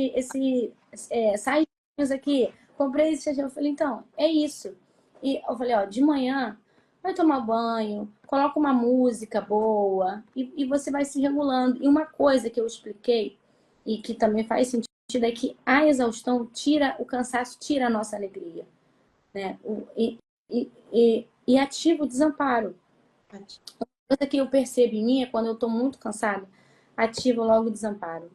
aqui, comprei esse. Eu falei, então, é isso. E eu falei, ó, de manhã vai tomar banho, coloca uma música boa e você vai se regulando. E uma coisa que eu expliquei e que também faz sentido é que a exaustão tira, o cansaço tira a nossa alegria, né? E ativa o desamparo. Coisa que eu percebo em mim é quando eu estou muito cansada, ativo logo o desamparo.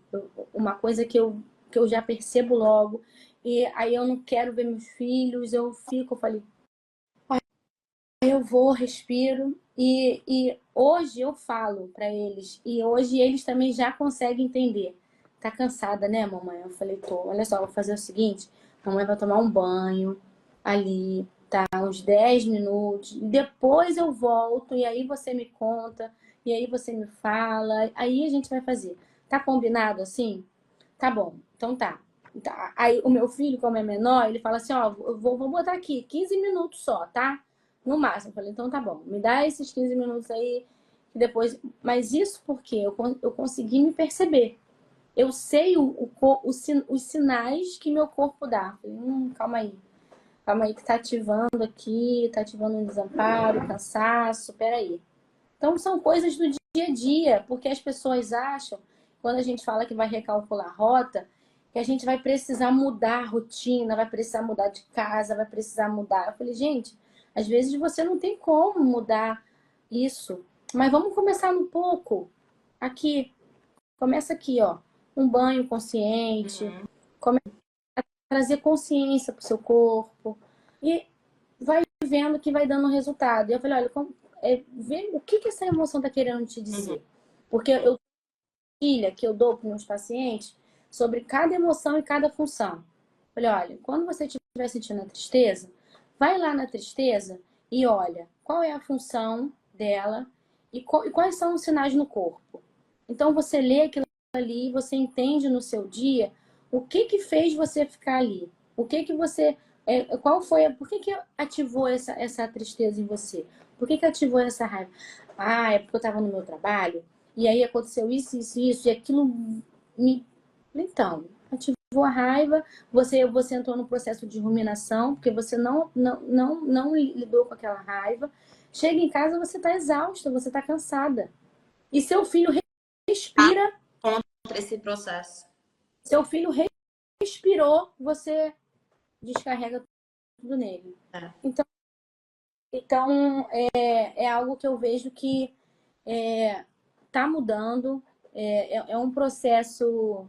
Uma coisa que eu já percebo logo, e aí eu não quero ver meus filhos, eu falei, aí eu vou, respiro, e hoje eu falo para eles, e hoje eles também já conseguem entender. Tá cansada, né, mamãe? Eu falei, tô. Olha só, vou fazer o seguinte: mamãe vai tomar um banho ali, tá? Uns 10 minutos. Depois eu volto, e aí você me conta, e aí você me fala. Aí a gente vai fazer. Tá combinado assim? Tá bom, então tá. Aí o meu filho, como é menor, ele fala assim: ó, eu vou botar aqui 15 minutos só, tá? No máximo. Eu falei, então tá bom, me dá esses 15 minutos aí, e depois. Mas isso porque eu consegui me perceber. Eu sei os sinais que meu corpo dá. Falei, calma aí que tá ativando aqui, tá ativando um desamparo, cansaço, peraí. Então são coisas do dia a dia, porque as pessoas acham, quando a gente fala que vai recalcular a rota, que a gente vai precisar mudar a rotina, vai precisar mudar de casa, vai precisar mudar. Eu falei, gente, às vezes você não tem como mudar isso, mas vamos começar um pouco aqui. Começa aqui, ó, um banho consciente, começa a trazer consciência para o seu corpo e vai vendo que vai dando resultado. E eu falei, olha, vê o que essa emoção está querendo te dizer. Porque eu filha que eu dou para meus pacientes sobre cada emoção e cada função. Falei, olha, quando você estiver sentindo a tristeza, vai lá na tristeza e olha qual é a função dela e quais são os sinais no corpo. Então você lê aquilo ali, você entende no seu dia o que fez você ficar ali, o que você, qual foi, por que ativou essa tristeza em você, por que ativou essa raiva? Ah, é porque eu estava no meu trabalho e aí aconteceu isso e aquilo me, então ativou a raiva, você entrou no processo de ruminação porque você não lidou com aquela raiva. Chega em casa, você está exausta, você está cansada. E seu filho respira. Contra esse processo. Seu filho respirou, você descarrega tudo nele. Então é algo que eu vejo que tá mudando. É um processo,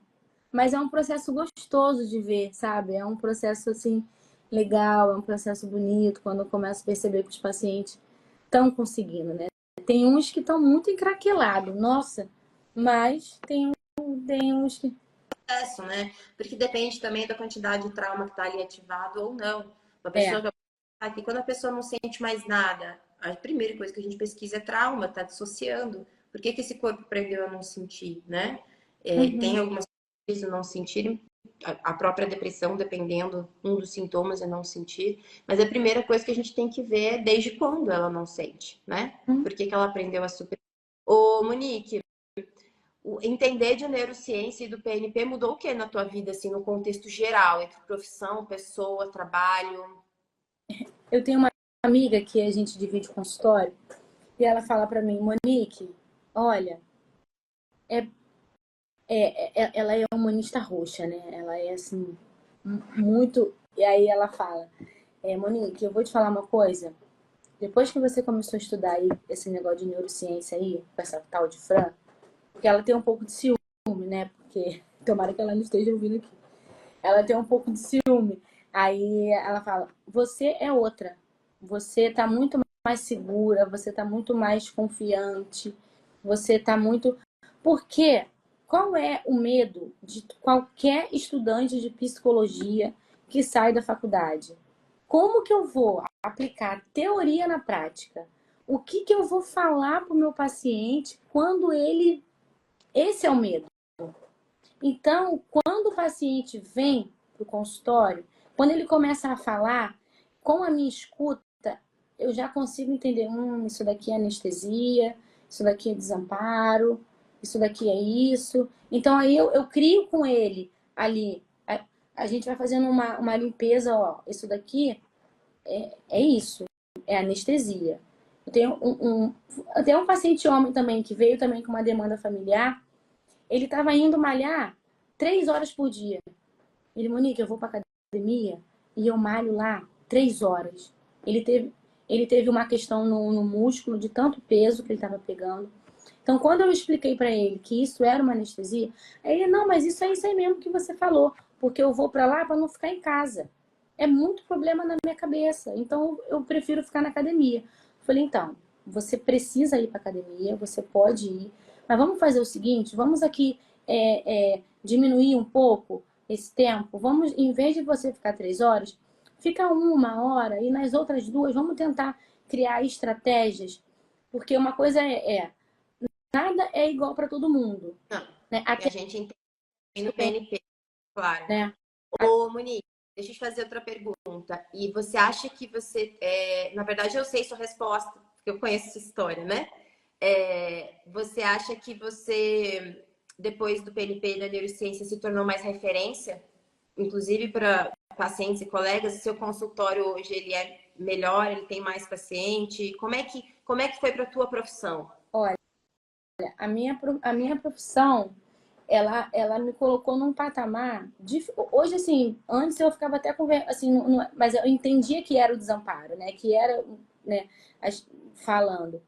mas é um processo gostoso de ver, sabe? É um processo assim legal, é um processo bonito quando eu começo a perceber que os pacientes estão conseguindo, né? Tem uns que estão muito encraquelados, nossa, mas tem uns que Processo, né? Porque depende também da quantidade de trauma que está ali ativado ou não. Uma é. pessoa que aqui, quando a pessoa não sente mais nada, a primeira coisa que a gente pesquisa é trauma, tá dissociando. Por que esse corpo aprendeu a não sentir, né? Tem Uhum. algumas coisas de não sentir, a própria depressão, dependendo, um dos sintomas é não sentir. Mas a primeira coisa que a gente tem que ver é desde quando ela não sente, né? Por que ela aprendeu a superar. Ô, Monique, o entender de neurociência e do PNP mudou o que na tua vida, assim, no contexto geral, entre profissão, pessoa, trabalho? Eu tenho uma amiga que a gente divide consultório e ela fala para mim, Monique, olha, é, ela é humanista roxa, né? Ela é assim, muito. E aí ela fala, Monique, eu vou te falar uma coisa. Depois que você começou a estudar aí esse negócio de neurociência aí, com essa tal de Fran, porque ela tem um pouco de ciúme, né? Porque tomara que ela não esteja ouvindo aqui. Ela tem um pouco de ciúme. Aí ela fala: você é outra. Você tá muito mais segura, você tá muito mais confiante, você tá muito. Porque qual é o medo de qualquer estudante de psicologia que sai da faculdade? Como que eu vou aplicar teoria na prática? O que que eu vou falar para o meu paciente quando ele. Esse é o medo. Então, quando o paciente vem para o consultório, quando ele começa a falar, com a minha escuta, eu já consigo entender, isso daqui é anestesia, isso daqui é desamparo, isso daqui é isso. Então, aí eu crio com ele ali, a gente vai fazendo uma limpeza, ó, isso daqui é isso, é anestesia. Eu tenho um paciente homem também, que veio também com uma demanda familiar, ele estava indo malhar 3 horas por dia. Ele, Monique, eu vou para academia e eu malho lá 3 horas. Ele teve, ele teve uma questão no músculo de tanto peso que ele estava pegando. Então, quando eu expliquei para ele que isso era uma anestesia, ele, não, mas isso aí mesmo que você falou, porque eu vou para lá para não ficar em casa. É muito problema na minha cabeça, então eu prefiro ficar na academia. Eu falei, então, você precisa ir para academia, você pode ir, mas vamos fazer o seguinte, vamos aqui diminuir um pouco esse tempo. Vamos, em vez de você ficar 3 horas, fica 1 hora e nas outras 2 vamos tentar criar estratégias, porque uma coisa nada é igual para todo mundo, Não, né? e a Até gente entende no PNP, claro. né? Ô, Monique, deixa eu te fazer outra pergunta. E você acha que você. Na verdade, eu sei sua resposta, porque eu conheço sua história, né? Você acha que você, depois do PNP e da neurociência, se tornou mais referência, inclusive para pacientes e colegas? Seu consultório hoje ele é melhor, ele tem mais paciente? Como é que foi para a tua profissão? Olha, a minha profissão, ela me colocou num patamar hoje assim, antes eu ficava até com assim, mas eu entendia que era o desamparo, né? Que era, né, falando.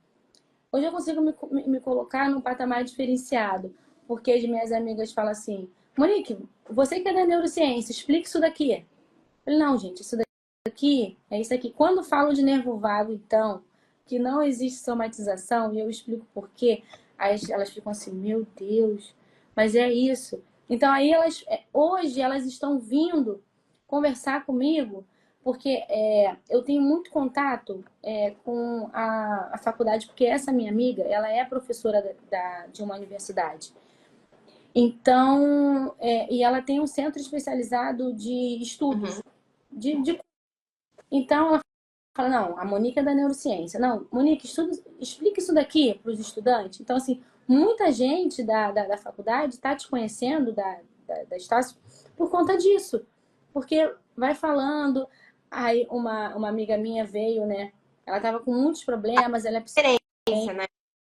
Hoje eu consigo me colocar num patamar diferenciado, porque as minhas amigas falam assim, Monique, você que é da neurociência, explica isso daqui. Eu falei, não, gente, isso daqui é isso aqui. Quando falo de nervo vago, então, que não existe somatização, e eu explico por quê, aí elas ficam assim, meu Deus, mas é isso. Então aí hoje elas estão vindo conversar comigo, porque eu tenho muito contato com a faculdade, porque essa minha amiga, ela é professora de uma universidade. Então, e ela tem um centro especializado de estudos, Uhum. então ela fala, não, a Monique é da neurociência. Não, Monique, explica isso daqui para os estudantes. Então, assim, muita gente da faculdade está te conhecendo, da Estácio, por conta disso. Porque vai falando, aí uma amiga minha veio, né? Ela estava com muitos problemas, ela é psicóloga, Referência, né?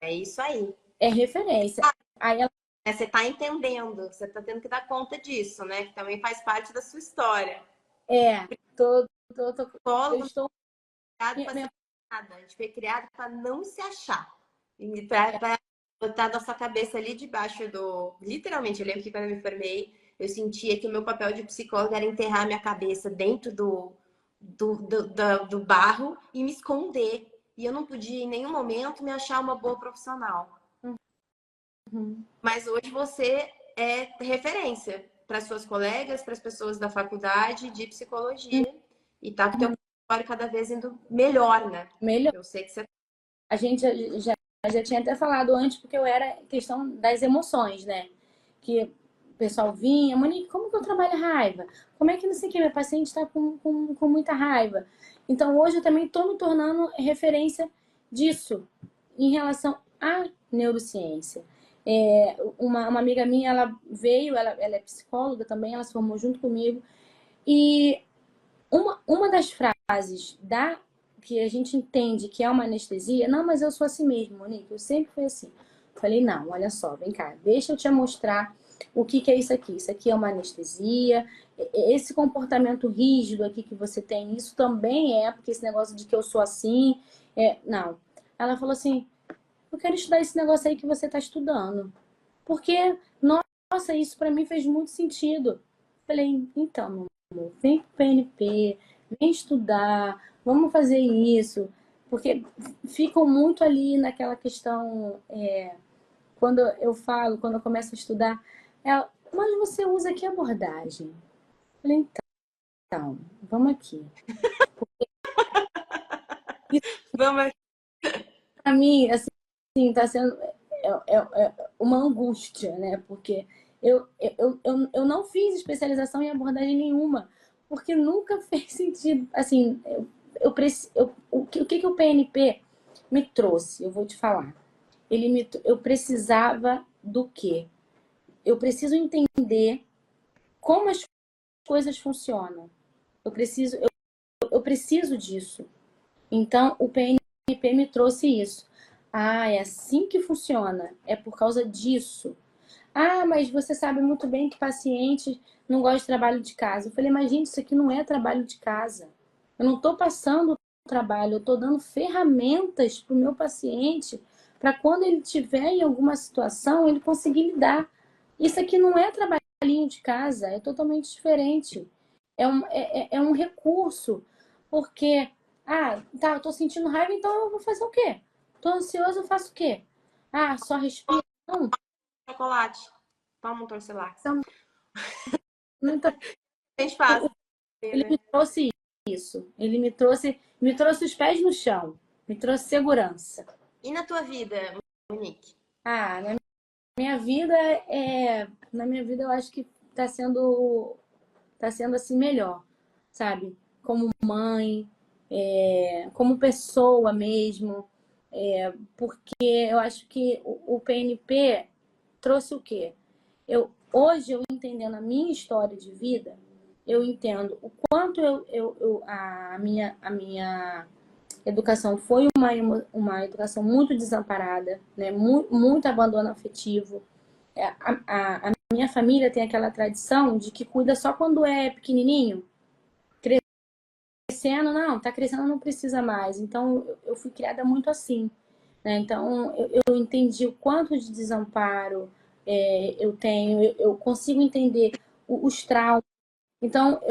É isso aí. é referência. Aí ela, Você está entendendo, você está tendo que dar conta disso, né? Que também faz parte da sua história. tô, tô, tô, eu Psicólogo não estou. foi criado Minha, para ser minha, nada, a gente foi criado para não se achar. botar nossa cabeça ali debaixo do... Literalmente, eu lembro que quando eu me formei, eu sentia que o meu papel de psicóloga era enterrar minha cabeça dentro do barro e me esconder. E eu não podia, em nenhum momento, me achar uma boa profissional. Uhum. Mas hoje você é referência para suas colegas, para as pessoas da faculdade de psicologia. E tá com o teu consultório cada vez indo melhor, né? Melhor. Eu sei que você... A gente já tinha até falado antes, porque eu era questão das emoções, né? Que o pessoal vinha, Monique, como que eu trabalho a raiva? Como é que não sei o que, meu paciente está com muita raiva? Então hoje eu também estou me tornando referência disso em relação à neurociência. Uma amiga minha, ela veio, ela é psicóloga também, ela se formou junto comigo, e uma das frases que a gente entende que é uma anestesia, não, mas eu sou assim mesmo, Monique, eu sempre fui assim. Falei, não, olha só, vem cá, deixa eu te mostrar o que que é isso aqui. Isso aqui é uma anestesia, esse comportamento rígido aqui que você tem, isso também é, porque esse negócio de que eu sou assim, não. Ela falou assim, eu quero estudar esse negócio aí que você está estudando. Porque, nossa, isso para mim fez muito sentido. Falei, então, meu amor, vem pro PNP, vem estudar, vamos fazer isso. Porque ficam muito ali naquela questão, quando eu falo, quando eu começo a estudar, mas você usa que abordagem? Falei, então, vamos aqui. Isso Vamos... para mim, assim, tá sendo uma angústia, né? Porque eu não fiz especialização em abordagem nenhuma, porque nunca fez sentido. Assim, o que o PNP me trouxe? Eu vou te falar. Eu precisava do quê? Eu preciso entender como as coisas funcionam. Eu preciso disso. Então, o PNP me trouxe isso. Ah, é assim que funciona. É por causa disso. Ah, mas você sabe muito bem que paciente não gosta de trabalho de casa. Eu falei, mas gente, isso aqui não é trabalho de casa. Eu não estou passando o trabalho, eu estou dando ferramentas para o meu paciente para quando ele estiver em alguma situação, ele conseguir lidar. Isso aqui não é trabalhinho de casa, é totalmente diferente. É um recurso, porque, tá, eu tô sentindo raiva, então eu vou fazer o quê? Tô ansioso, eu faço o quê? Ah, só respiro? Não, Chocolate. Toma um Torcilax. então, não tá. A gente faz, Ele me né? trouxe isso. Ele me trouxe os pés no chão, me trouxe segurança. E na tua vida, Monique? Ah, minha vida na minha vida eu acho que tá sendo assim melhor, sabe? Como mãe, como pessoa mesmo, porque eu acho que o PNP trouxe o quê? Hoje eu entendendo a minha história de vida, eu entendo o quanto a minha educação foi uma educação muito desamparada, né? Muito abandono afetivo. A minha família tem aquela tradição de que cuida só quando é pequenininho. Crescendo, não, tá crescendo, não precisa mais. Então, eu fui criada muito assim, né? Então, eu entendi o quanto de desamparo eu tenho, eu consigo entender os traumas. Então,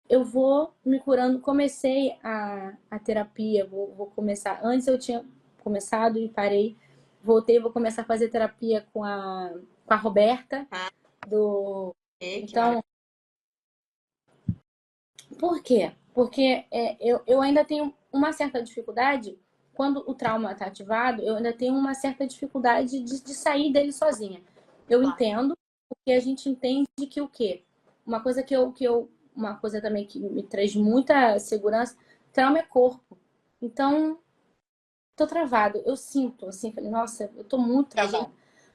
eu vou me curando. Comecei a terapia, vou começar. Antes eu tinha começado e parei. Voltei, vou começar a fazer terapia com a Roberta. Ah, Do... que Então, por quê? Porque eu ainda tenho uma certa dificuldade, quando o trauma está ativado, eu ainda tenho uma certa dificuldade de sair dele sozinha. Eu maravilhosa. entendo, porque a gente entende que o quê? Uma coisa também que me traz muita segurança, trauma é corpo. Então, tô travado. Eu sinto, assim, falei, nossa, eu tô muito E a gente travada.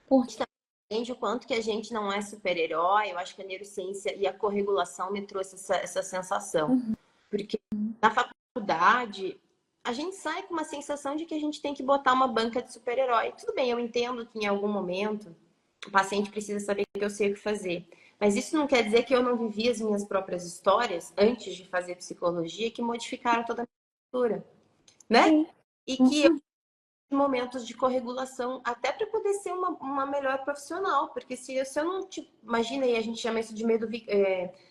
Porque entende o quanto que a gente não é super-herói. Eu acho que a neurociência e a corregulação me trouxe essa sensação. Porque na faculdade, a gente sai com uma sensação de que a gente tem que botar uma banca de super-herói. Tudo bem, eu entendo que em algum momento o paciente precisa saber que eu sei o que fazer. Mas isso não quer dizer que eu não vivi as minhas próprias histórias antes de fazer psicologia que modificaram toda a minha cultura, né? sim, E que momentos de corregulação, até para poder ser uma melhor profissional, porque se eu não te imagina, e a gente chama isso de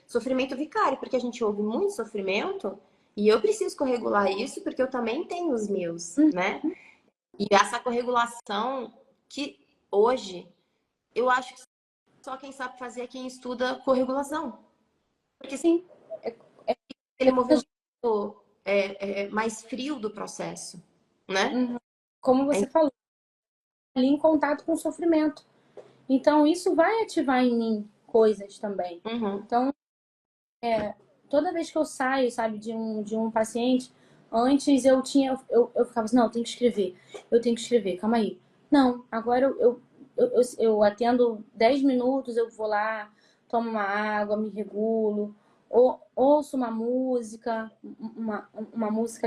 sofrimento vicário, porque a gente ouve muito sofrimento e eu preciso corregular isso porque eu também tenho os meus, né? E essa corregulação que hoje eu acho que só quem sabe fazer é quem estuda corregulação, porque Sim, ele é movimento mais frio do processo, né? como você falou, ali em contato com o sofrimento. Então, isso vai ativar em mim coisas também. Uhum. Então, toda vez que eu saio, sabe, de um paciente, antes eu ficava assim, não, eu tenho que escrever, calma aí. Não, agora eu atendo 10 minutos, eu vou lá, tomo uma água, me regulo, ou, ouço uma música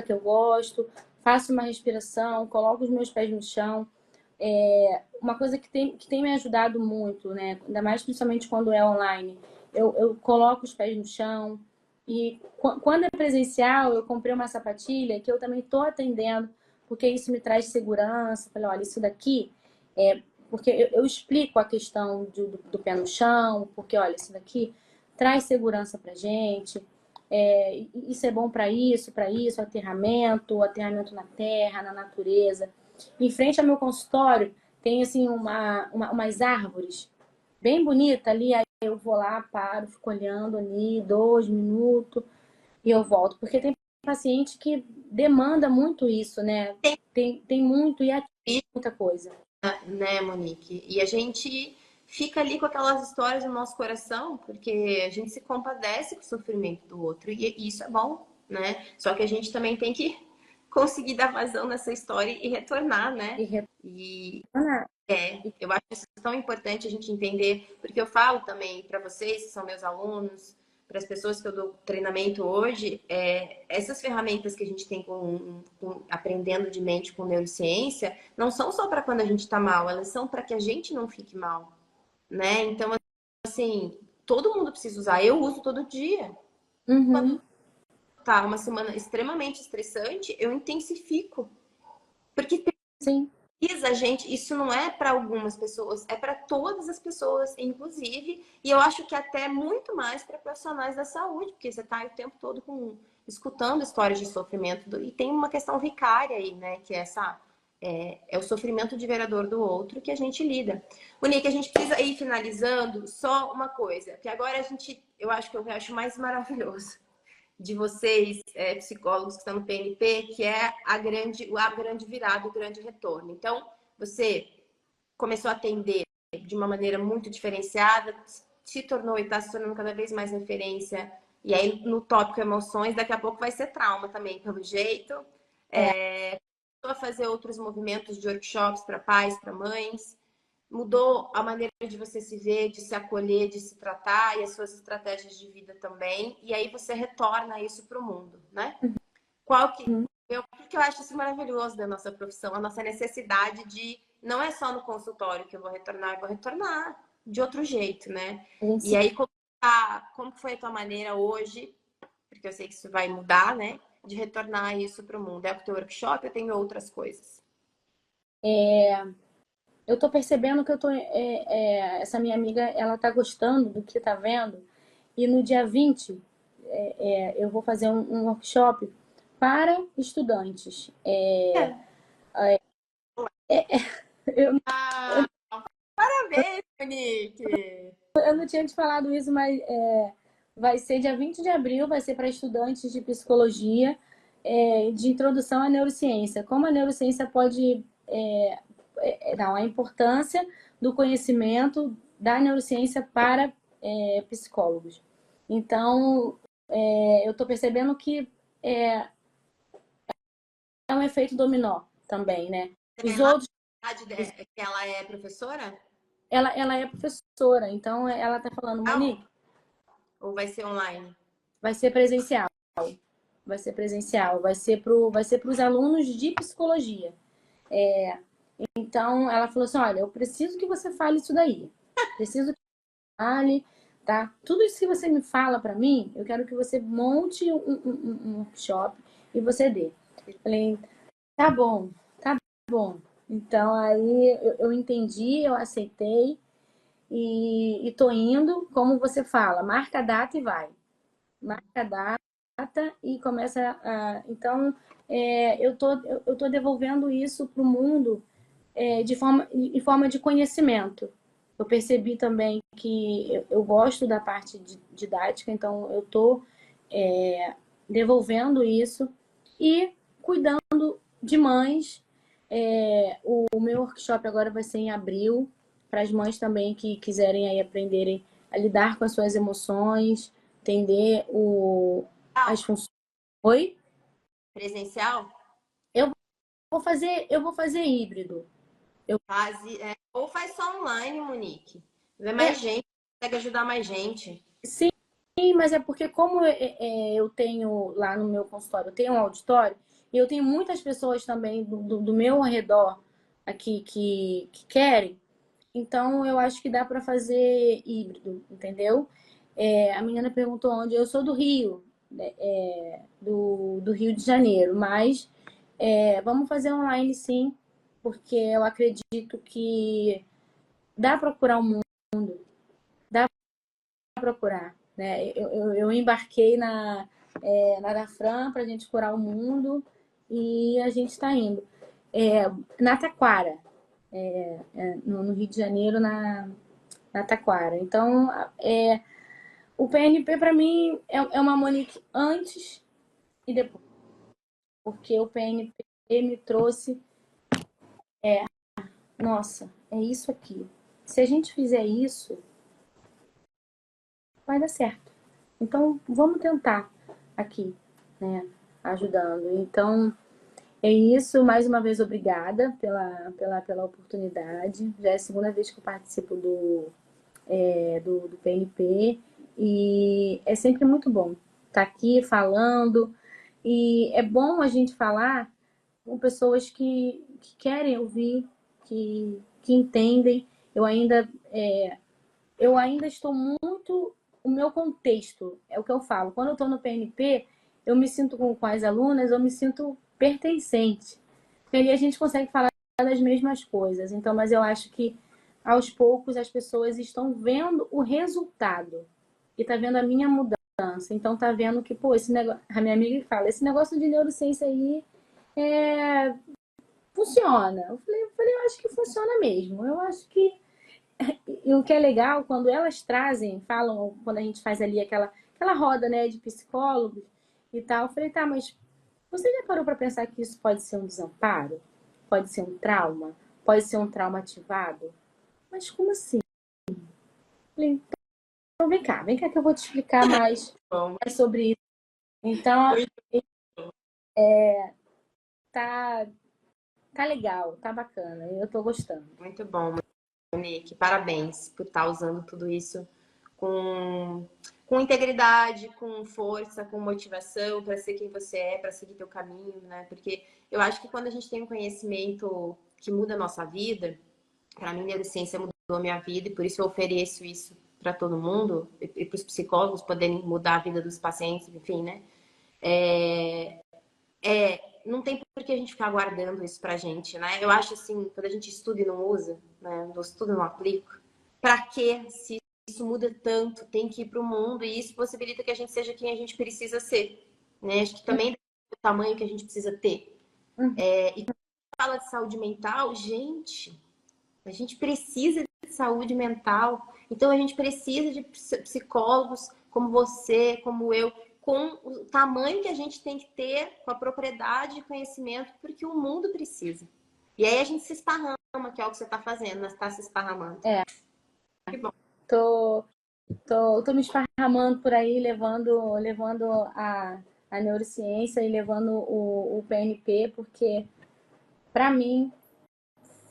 que eu gosto, faço uma respiração, coloco os meus pés no chão. Uma coisa que tem me ajudado muito, né? Ainda mais principalmente quando é online. Eu coloco os pés no chão. E quando é presencial, eu comprei uma sapatilha que eu também estou atendendo, porque isso me traz segurança. Falei, olha, isso daqui é. Porque eu explico a questão do pé no chão, porque, olha, isso daqui traz segurança pra gente. Isso é bom para isso, aterramento na terra, na natureza. Em frente ao meu consultório tem assim umas árvores bem bonitas ali. Aí eu vou lá, paro, fico olhando ali 2 minutos e eu volto. Porque tem paciente que demanda muito isso, né? Tem muito e ativa muita coisa. Né, Monique? E a gente fica ali com aquelas histórias no nosso coração, porque a gente se compadece com o sofrimento do outro, e isso é bom, né? Só que a gente também tem que conseguir dar vazão nessa história e retornar, né? E E retornar. eu acho isso tão importante a gente entender, porque eu falo também para vocês, que são meus alunos, para as pessoas que eu dou treinamento hoje, essas ferramentas que a gente tem com aprendendo de mente com neurociência, não são só para quando a gente está mal, elas são para que a gente não fique mal, né? Então, assim, todo mundo precisa usar. Eu uso todo dia. Uhum. Quando tá uma semana extremamente estressante, eu intensifico. Porque Sim. a gente, isso não é para algumas pessoas, é para todas as pessoas, inclusive, e eu acho que até muito mais para profissionais da saúde, porque você está o tempo todo escutando histórias de sofrimento, e tem uma questão vicária aí, né, que é o sofrimento diverador do outro que a gente lida. Monique, a gente precisa ir finalizando só uma coisa, que agora eu acho que eu acho mais maravilhoso de vocês, psicólogos que estão no PNP, que é a grande virada, o grande retorno. Então, você começou a atender de uma maneira muito diferenciada, se tornou e está se tornando cada vez mais referência. E aí, no tópico emoções, daqui a pouco vai ser trauma também, pelo jeito. Começou a fazer outros movimentos de workshops para pais, para mães. Mudou a maneira de você se ver, de se acolher, de se tratar e as suas estratégias de vida também. E aí você retorna isso para o mundo, né? Porque eu acho isso maravilhoso da nossa profissão, a nossa necessidade de não é só no consultório que eu vou retornar de outro jeito, né? E aí como foi a tua maneira hoje? Porque eu sei que isso vai mudar, né? De retornar isso para o mundo. É o teu workshop, eu tenho outras coisas. Eu tô percebendo que essa minha amiga, ela tá gostando do que tá vendo. E no dia 20, eu vou fazer um workshop para estudantes. Eu, Parabéns, Monique! eu não tinha te falado isso, mas vai ser dia 20 de abril, vai ser para estudantes de psicologia, de introdução à neurociência. Como a neurociência pode não, a importância do conhecimento da neurociência para psicólogos. Então, eu estou percebendo que é um efeito dominó também, né? Os outros, Que ela é professora? ela é professora, então ela está falando, Monique, Ou vai ser online? vai ser presencial, vai ser para os alunos de psicologia. Então, ela falou assim, olha, eu preciso que você fale isso daí, preciso que você fale, tá? Tudo isso que você me fala para mim, eu quero que você monte um workshop e você dê. Falei, tá bom, bom. Então aí eu entendi, eu aceitei e tô indo, como você fala, marca a data e vai. Marca a data e começa a. Então, eu tô devolvendo isso para o mundo em forma de conhecimento. Eu percebi também que eu gosto da parte didática, então eu estou devolvendo isso e cuidando de mães. O meu workshop agora vai ser em abril, para as mães também que quiserem aí aprenderem a lidar com as suas emoções, entender as funções. Oi? Presencial? Eu eu vou fazer híbrido. Ou faz só online, Monique. Vê É, mais gente, consegue ajudar mais gente. sim, mas é porque como eu tenho lá no meu consultório, eu tenho um auditório, e eu tenho muitas pessoas também do meu redor aqui que querem, então eu acho que dá para fazer híbrido, entendeu? A menina perguntou onde, eu sou do Rio, né, do Rio de Janeiro, mas vamos fazer online sim, porque eu acredito que dá para curar o mundo, dá para procurar, né? Eu embarquei na da Fran para a gente curar o mundo e a gente está indo. Na Taquara, no Rio de Janeiro, na Taquara. Então, o PNP para mim é uma Monique antes e depois, porque o PNP me trouxe, nossa, é isso aqui. Se a gente fizer isso, vai dar certo. Então, vamos tentar aqui, né, ajudando. Então, é isso. Mais uma vez, obrigada pela oportunidade. Já é a segunda vez que eu participo do PNP e é sempre muito bom estar aqui falando. E é bom a gente falar com pessoas que querem ouvir, que entendem. Eu ainda estou muito. O meu contexto é o que eu falo. Quando eu estou no PNP, eu me sinto com as alunas, eu me sinto pertencente. Porque ali a gente consegue falar das mesmas coisas. Então, mas eu acho que aos poucos as pessoas estão vendo o resultado e tá vendo a minha mudança. Então tá vendo que, pô, esse negócio, a minha amiga fala, esse negócio de neurociência aí funciona. Eu acho que funciona mesmo. Eu acho que e o que é legal, quando elas trazem, falam, quando a gente faz ali aquela roda, né, de psicólogos e tal, eu falei, tá, mas você já parou para pensar que isso pode ser um desamparo? Pode ser um trauma? Pode ser um trauma ativado? Mas como assim? Eu falei, então vem cá que eu vou te explicar Bom, mais sobre isso. Então, muito tá, tá legal, tá bacana, eu tô gostando. muito bom, Monique. Parabéns por estar usando tudo isso com, com integridade, com força, com motivação para ser quem você é, para seguir teu caminho, né? Porque eu acho que quando a gente tem um conhecimento que muda a nossa vida, para mim, neurociência mudou a minha vida e por isso eu ofereço isso para todo mundo e para os psicólogos poderem mudar a vida dos pacientes, enfim, né? Não tem por que a gente ficar guardando isso pra gente, né? Eu acho assim, quando a gente estuda e não usa, né? Não estudo e não aplico, pra que se isso muda tanto, tem que ir pro mundo e isso possibilita que a gente seja quem a gente precisa ser, né? Acho que também o tamanho que a gente precisa ter. Uhum. E fala de saúde mental, gente, a gente precisa de saúde mental. Então a gente precisa de psicólogos como você, como eu, com o tamanho que a gente tem que ter, com a propriedade de conhecimento, porque o mundo precisa. E aí a gente se esparrama, que é o que você está fazendo, mas está se esparramando. É, Que bom. tô, tô me esparramando por aí, levando a neurociência e levando o PNP, porque para mim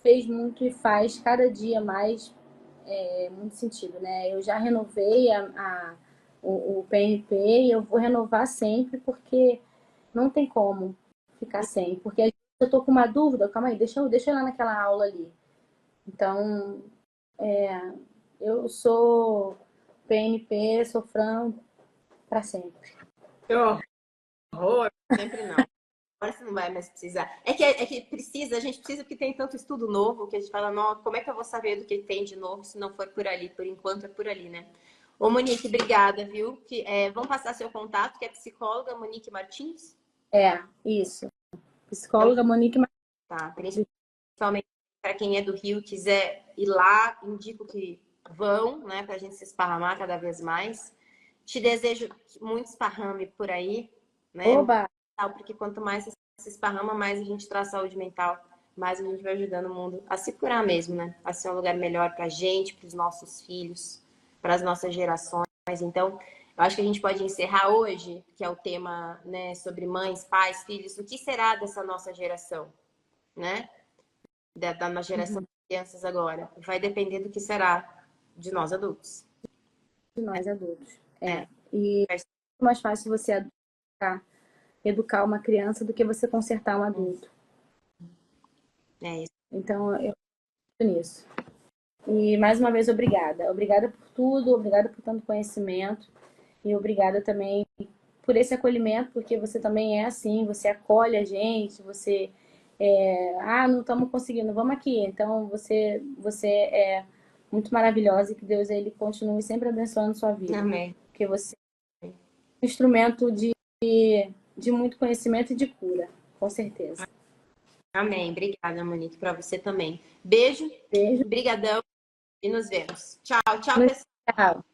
fez muito e faz cada dia mais muito sentido, né? Eu já renovei o PNP e eu vou renovar sempre porque não tem como ficar sem. Porque às vezes eu tô com uma dúvida, calma aí, deixa eu ir lá naquela aula ali. Então, eu sou PNP, sou Fran para sempre. Que horror! Sempre não. Agora você não vai mais precisar. É que precisa, a gente precisa porque tem tanto estudo novo que a gente fala, não, como é que eu vou saber do que tem de novo se não for por ali? Por enquanto é por ali, né? Ô, Monique, obrigada, viu? Vamos passar seu contato, que é psicóloga Monique Martins? Isso. Então, Psicóloga Monique Martins. tá, principalmente para quem é do Rio, quiser ir lá, indico que vão, né, para a gente se esparramar cada vez mais. Te desejo muito esparrame por aí, né? Oba! Porque quanto mais se esparrama, mais a gente traz saúde mental, mais a gente vai ajudando o mundo a se curar mesmo, né? A ser um lugar melhor para a gente, para os nossos filhos, para as nossas gerações. Então, eu acho que a gente pode encerrar hoje, que é o tema, né, sobre mães, pais, filhos, o que será dessa nossa geração, né? Da nossa geração Uhum. de crianças agora. Vai depender do que será de nós adultos. De nós adultos. É. E é mais fácil você educar uma criança do que você consertar um adulto. É isso. Então, eu acredito nisso. E mais uma vez, obrigada. Obrigada por tudo, obrigada por tanto conhecimento e obrigada também por esse acolhimento, porque você também é assim, você acolhe a gente, você não estamos conseguindo, vamos aqui. Então, você é muito maravilhosa e que Deus ele continue sempre abençoando sua vida. Amém. Porque você é um instrumento de muito conhecimento e de cura, com certeza. Amém. Obrigada, Monique, para você também. Beijo. Beijo. Brigadão e nos vemos. Tchau, tchau, pessoal. Tchau.